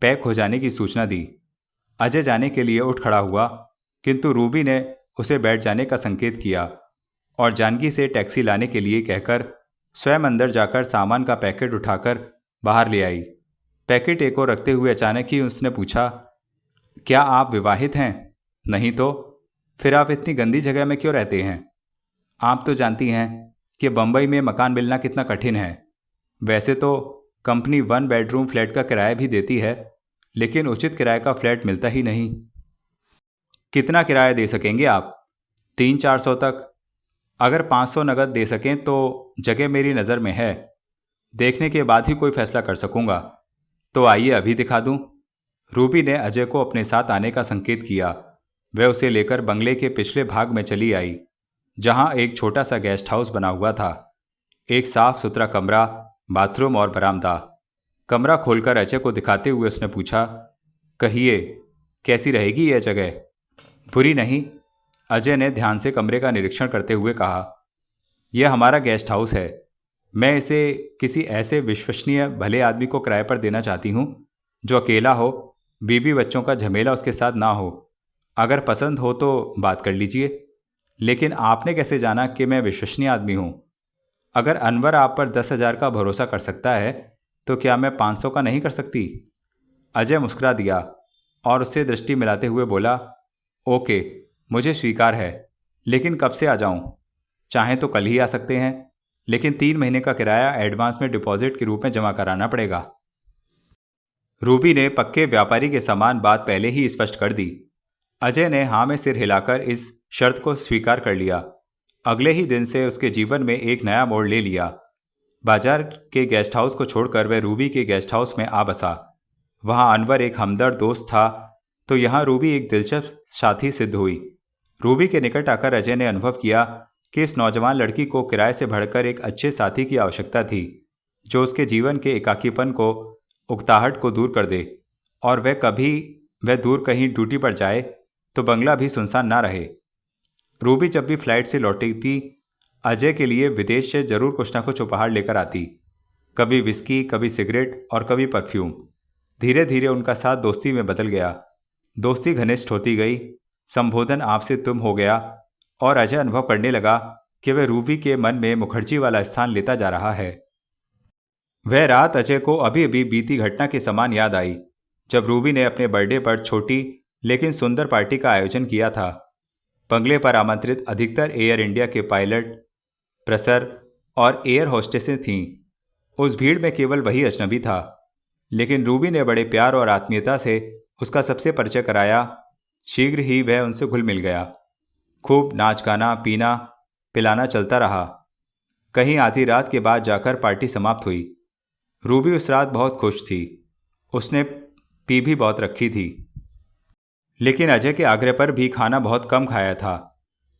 पैक हो जाने की सूचना दी। अजय जाने के लिए उठ खड़ा हुआ, किंतु रूबी ने उसे बैठ जाने का संकेत किया और जानकी से टैक्सी लाने के लिए कहकर स्वयं अंदर जाकर सामान का पैकेट उठाकर बाहर ले आई। पैकेट एक और रखते हुए अचानक ही उसने पूछा, क्या आप विवाहित हैं? नहीं तो? फिर आप इतनी गंदी जगह में क्यों रहते हैं? आप तो जानती हैं कि बम्बई में मकान मिलना कितना कठिन है। वैसे तो कंपनी 1 बेडरूम फ्लैट का किराया भी देती है, लेकिन उचित किराए का फ्लैट मिलता ही नहीं। कितना किराया दे सकेंगे आप? 300-400 तक। अगर 500 नगद दे सकें तो जगह मेरी नज़र में है। देखने के बाद ही कोई फैसला कर सकूंगा। तो आइए अभी दिखा दूं। रूबी ने अजय को अपने साथ आने का संकेत किया। वह उसे लेकर बंगले के पिछले भाग में चली आई, जहां एक छोटा सा गेस्ट हाउस बना हुआ था। एक साफ सुथरा कमरा, बाथरूम और बरामदा। कमरा खोलकर अजय को दिखाते हुए उसने पूछा, कहिए, कैसी रहेगी यह जगह? बुरी नहीं, अजय ने ध्यान से कमरे का निरीक्षण करते हुए कहा। यह हमारा गेस्ट हाउस है। मैं इसे किसी ऐसे विश्वसनीय भले आदमी को किराए पर देना चाहती हूँ जो अकेला हो, बीवी बच्चों का झमेला उसके साथ ना हो। अगर पसंद हो तो बात कर लीजिए। लेकिन आपने कैसे जाना कि मैं विश्वसनीय आदमी हूँ? अगर अनवर आप पर 10,000 का भरोसा कर सकता है तो क्या मैं 500 का नहीं कर सकती? अजय मुस्कुरा दिया और उससे दृष्टि मिलाते हुए बोला, ओके, मुझे स्वीकार है, लेकिन कब से आ जाऊं? चाहें तो कल ही आ सकते हैं, लेकिन 3 महीने का किराया एडवांस में डिपॉजिट के रूप में जमा कराना पड़ेगा। रूबी ने पक्के व्यापारी के समान बात पहले ही स्पष्ट कर दी। अजय ने हाँ में सिर हिलाकर इस शर्त को स्वीकार कर लिया। अगले ही दिन से उसके जीवन में एक नया मोड़ ले लिया। बाजार के गेस्ट हाउस को छोड़कर वह रूबी के गेस्ट हाउस में आ बसा। वहां अनवर एक हमदर्द दोस्त था, तो यहाँ रूबी एक दिलचस्प साथी सिद्ध हुई। रूबी के निकट आकर अजय ने अनुभव किया कि इस नौजवान लड़की को किराए से बढ़कर एक अच्छे साथी की आवश्यकता थी, जो उसके जीवन के एकाकीपन को, उकताहट को दूर कर दे, और वह दूर कहीं ड्यूटी पर जाए तो बंगला भी सुनसान ना रहे। रूबी जब भी फ्लाइट से लौटी थी, अजय के लिए विदेश से जरूर कुछ ना कुछ उपहार लेकर आती। कभी विस्की, कभी सिगरेट और कभी परफ्यूम। धीरे धीरे उनका साथ दोस्ती में बदल गया। दोस्ती घनिष्ठ होती गई, संबोधन आपसे तुम हो गया, और अजय अनुभव करने लगा कि वह रूबी के मन में मुखर्जी वाला स्थान लेता जा रहा है। वह रात अजय को अभी अभी बीती घटना के समान याद आई, जब रूबी ने अपने बर्थडे पर छोटी लेकिन सुंदर पार्टी का आयोजन किया था। बंगले पर आमंत्रित अधिकतर एयर इंडिया के पायलट, प्रसर और एयर होस्टेसेस थीं। उस भीड़ में केवल वही अजनबी था, लेकिन रूबी ने बड़े प्यार और आत्मीयता से उसका सबसे परिचय कराया। शीघ्र ही वह उनसे घुल मिल गया। खूब नाच गाना, पीना पिलाना चलता रहा। कहीं आधी रात के बाद जाकर पार्टी समाप्त हुई। रूबी उस रात बहुत खुश थी। उसने पी भी बहुत रखी थी, लेकिन अजय के आग्रह पर भी खाना बहुत कम खाया था।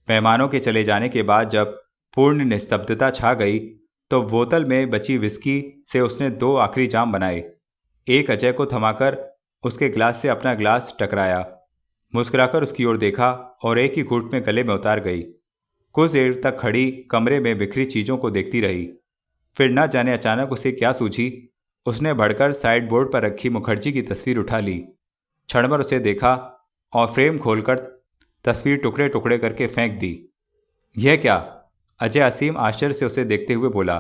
मेहमानों के चले जाने के बाद जब पूर्ण निस्तब्धता छा गई, तो बोतल में बची विस्की से उसने 2 आखिरी जाम बनाए। एक अजय को थमाकर उसके ग्लास से अपना ग्लास टकराया, मुस्कुराकर उसकी ओर देखा और एक ही घूंट में गले में उतार गई। कुछ देर तक खड़ी कमरे में बिखरी चीज़ों को देखती रही। फिर न जाने अचानक उसे क्या सूझी, उसने बढ़कर साइड बोर्ड पर रखी मुखर्जी की तस्वीर उठा ली। क्षण भर उसे देखा और फ्रेम खोलकर तस्वीर टुकड़े टुकड़े करके फेंक दी। यह क्या? अजय असीम आश्चर्य से उसे देखते हुए बोला,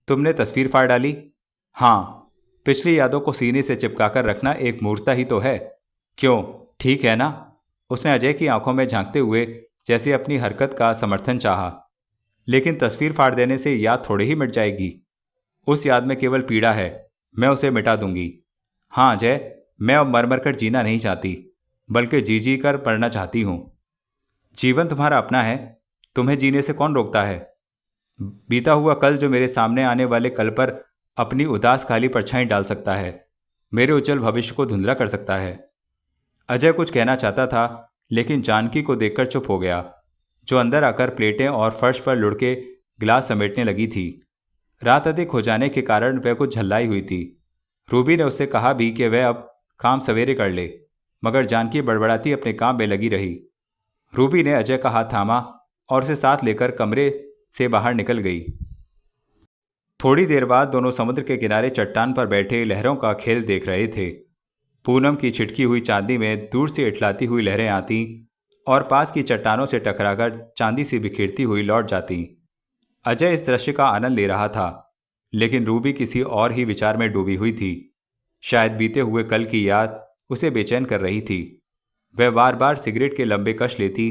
तुमने तस्वीर फाड़ डाली? हाँ, पिछली यादों को सीने से चिपकाकर रखना एक मूर्खता ही तो है। क्यों, ठीक है ना? उसने अजय की आंखों में झांकते हुए जैसे अपनी हरकत का समर्थन चाहा। लेकिन तस्वीर फाड़ देने से याद थोड़ी ही मिट जाएगी। उस याद में केवल पीड़ा है। मैं उसे मिटा दूंगी। हाँ अजय, मैं अब मर मर कर जीना नहीं चाहती, बल्कि जी जी कर पढ़ना चाहती हूँ। जीवन तुम्हारा अपना है, तुम्हें जीने से कौन रोकता है? बीता हुआ कल जो मेरे सामने आने वाले कल पर अपनी उदास काली परछाई डाल सकता है, मेरे उज्जवल भविष्य को धुंधला कर सकता है। अजय कुछ कहना चाहता था, लेकिन जानकी को देखकर चुप हो गया, जो अंदर आकर प्लेटें और फर्श पर लुढ़के गिलास समेटने लगी थी। रात अधिक हो जाने के कारण वह कुछ झल्लाई हुई थी। रूबी ने उससे कहा भी कि वह अब काम सवेरे कर ले, मगर जानकी बड़बड़ाती अपने काम में लगी रही। रूबी ने अजय का हाथ थामा और उसे साथ लेकर कमरे से बाहर निकल गई। थोड़ी देर बाद दोनों समुद्र के किनारे चट्टान पर बैठे लहरों का खेल देख रहे थे। पूनम की छिटकी हुई चांदी में दूर से इठलाती हुई लहरें आती और पास की चट्टानों से टकराकर चांदी से बिखेरती हुई लौट जाती। अजय इस दृश्य का आनंद ले रहा था, लेकिन रूबी किसी और ही विचार में डूबी हुई थी। शायद बीते हुए कल की याद उसे बेचैन कर रही थी। वह बार बार सिगरेट के लंबे कश लेती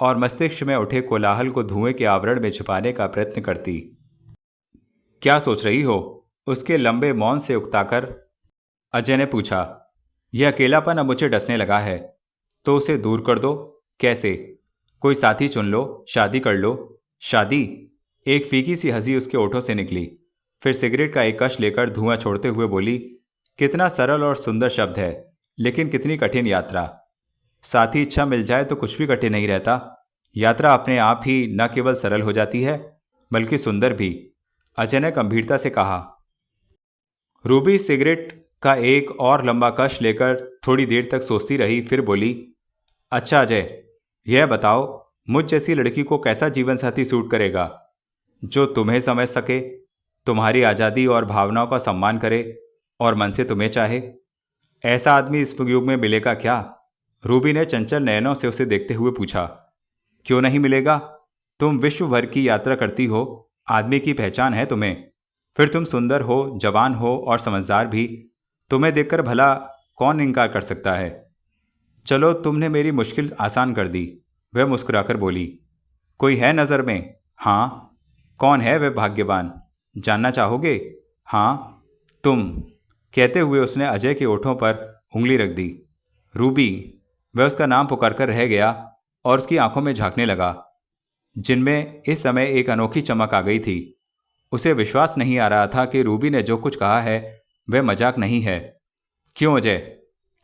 और मस्तिष्क में उठे कोलाहल को धुएं के आवरण में छिपाने का प्रयत्न करती। क्या सोच रही हो? उसके लंबे मौन से उकताकर अजय ने पूछा। यह अकेलापन अब मुझे डसने लगा है, तो उसे दूर कर दो। कैसे? कोई साथी चुन लो, शादी कर लो। शादी? एक फीकी सी हंसी उसके ओठों से निकली। फिर सिगरेट का एक कश लेकर धुआं छोड़ते हुए बोली, कितना सरल और सुंदर शब्द है, लेकिन कितनी कठिन यात्रा। साथी इच्छा मिल जाए तो कुछ भी कठिन नहीं रहता। यात्रा अपने आप ही न केवल सरल हो जाती है, बल्कि सुंदर भी। अजय ने गंभीरता से कहा। रूबी सिगरेट का एक और लंबा कश लेकर थोड़ी देर तक सोचती रही, फिर बोली, अच्छा अजय, यह बताओ, मुझ जैसी लड़की को कैसा जीवन साथी सूट करेगा, जो तुम्हें समझ सके, तुम्हारी आज़ादी और भावनाओं का सम्मान करे और मन से तुम्हें चाहे? ऐसा आदमी इस युग में मिलेगा क्या? रूबी ने चंचल नयनों से उसे देखते हुए पूछा। क्यों नहीं मिलेगा? तुम विश्व भर की यात्रा करती हो, आदमी की पहचान है तुम्हें। फिर तुम सुंदर हो, जवान हो और समझदार भी। तुम्हें देखकर भला कौन इनकार कर सकता है। चलो, तुमने मेरी मुश्किल आसान कर दी। वह मुस्कुराकर बोली। कोई है नज़र में? हाँ। कौन है वह भाग्यवान, जानना चाहोगे? हाँ, तुम। कहते हुए उसने अजय के ओठों पर उंगली रख दी। रूबी। वह उसका नाम पुकारकर रह गया और उसकी आंखों में झांकने लगा, जिनमें इस समय एक अनोखी चमक आ गई थी। उसे विश्वास नहीं आ रहा था कि रूबी ने जो कुछ कहा है वह मजाक नहीं है। क्यों अजय,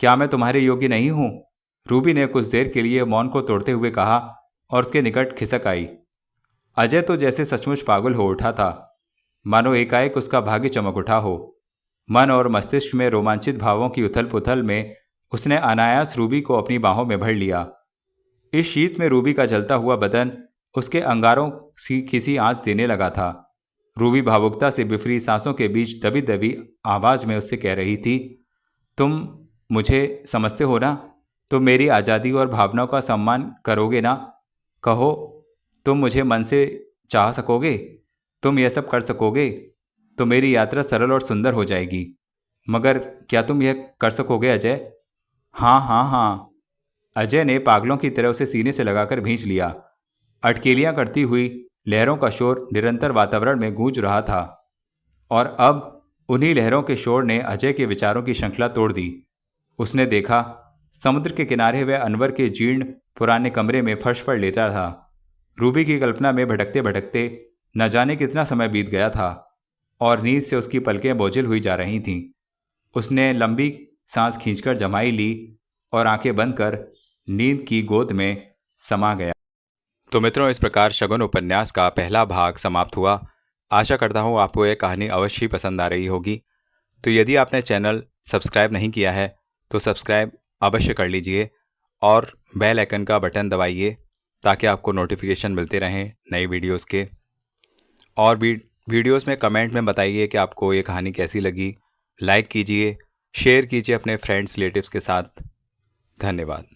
क्या मैं तुम्हारे योग्य नहीं हूं? रूबी ने कुछ देर के लिए मौन को तोड़ते हुए कहा और उसके निकट खिसक आई। अजय तो जैसे सचमुच पागल हो उठा था, मानो एकाएक उसका भाग्य चमक उठा हो। मन और मस्तिष्क में रोमांचित भावों की उथल पुथल में उसने अनायास रूबी को अपनी बाहों में भर लिया। इस शीत में रूबी का जलता हुआ बदन उसके अंगारों सी किसी आंच देने लगा था। रूबी भावुकता से बिफरी सांसों के बीच दबी दबी आवाज में उससे कह रही थी, तुम मुझे समझते हो ना? तुम मेरी आज़ादी और भावनाओं का सम्मान करोगे ना? कहो, तुम मुझे मन से चाह सकोगे? तुम यह सब कर सकोगे तो मेरी यात्रा सरल और सुंदर हो जाएगी। मगर क्या तुम यह कर सकोगे अजय? हाँ हाँ हाँ। अजय ने पागलों की तरह उसे सीने से लगाकर भींच लिया। अटकेलियां करती हुई लहरों का शोर निरंतर वातावरण में गूंज रहा था और अब उन्हीं लहरों के शोर ने अजय के विचारों की श्रृंखला तोड़ दी। उसने देखा, समुद्र के किनारे वह अनवर के जीर्ण पुराने कमरे में फर्श पर लेटा था। रूबी की कल्पना में भटकते भटकते न जाने कितना समय बीत गया था और नींद से उसकी पलकें बोझिल हुई जा रही थीं। उसने लंबी सांस खींचकर जमाई ली और आंखें बंद कर नींद की गोद में समा गया। तो मित्रों, इस प्रकार शगुन उपन्यास का पहला भाग समाप्त हुआ। आशा करता हूँ आपको यह कहानी अवश्य ही पसंद आ रही होगी। तो यदि आपने चैनल सब्सक्राइब नहीं किया है तो सब्सक्राइब अवश्य कर लीजिए और बेल आइकन का बटन दबाइए ताकि आपको नोटिफिकेशन मिलते रहें नई वीडियोस के। और भी वीडियोस में कमेंट में बताइए कि आपको ये कहानी कैसी लगी। लाइक कीजिए, शेयर कीजिए अपने फ्रेंड्स रिलेटिव्स के साथ। धन्यवाद।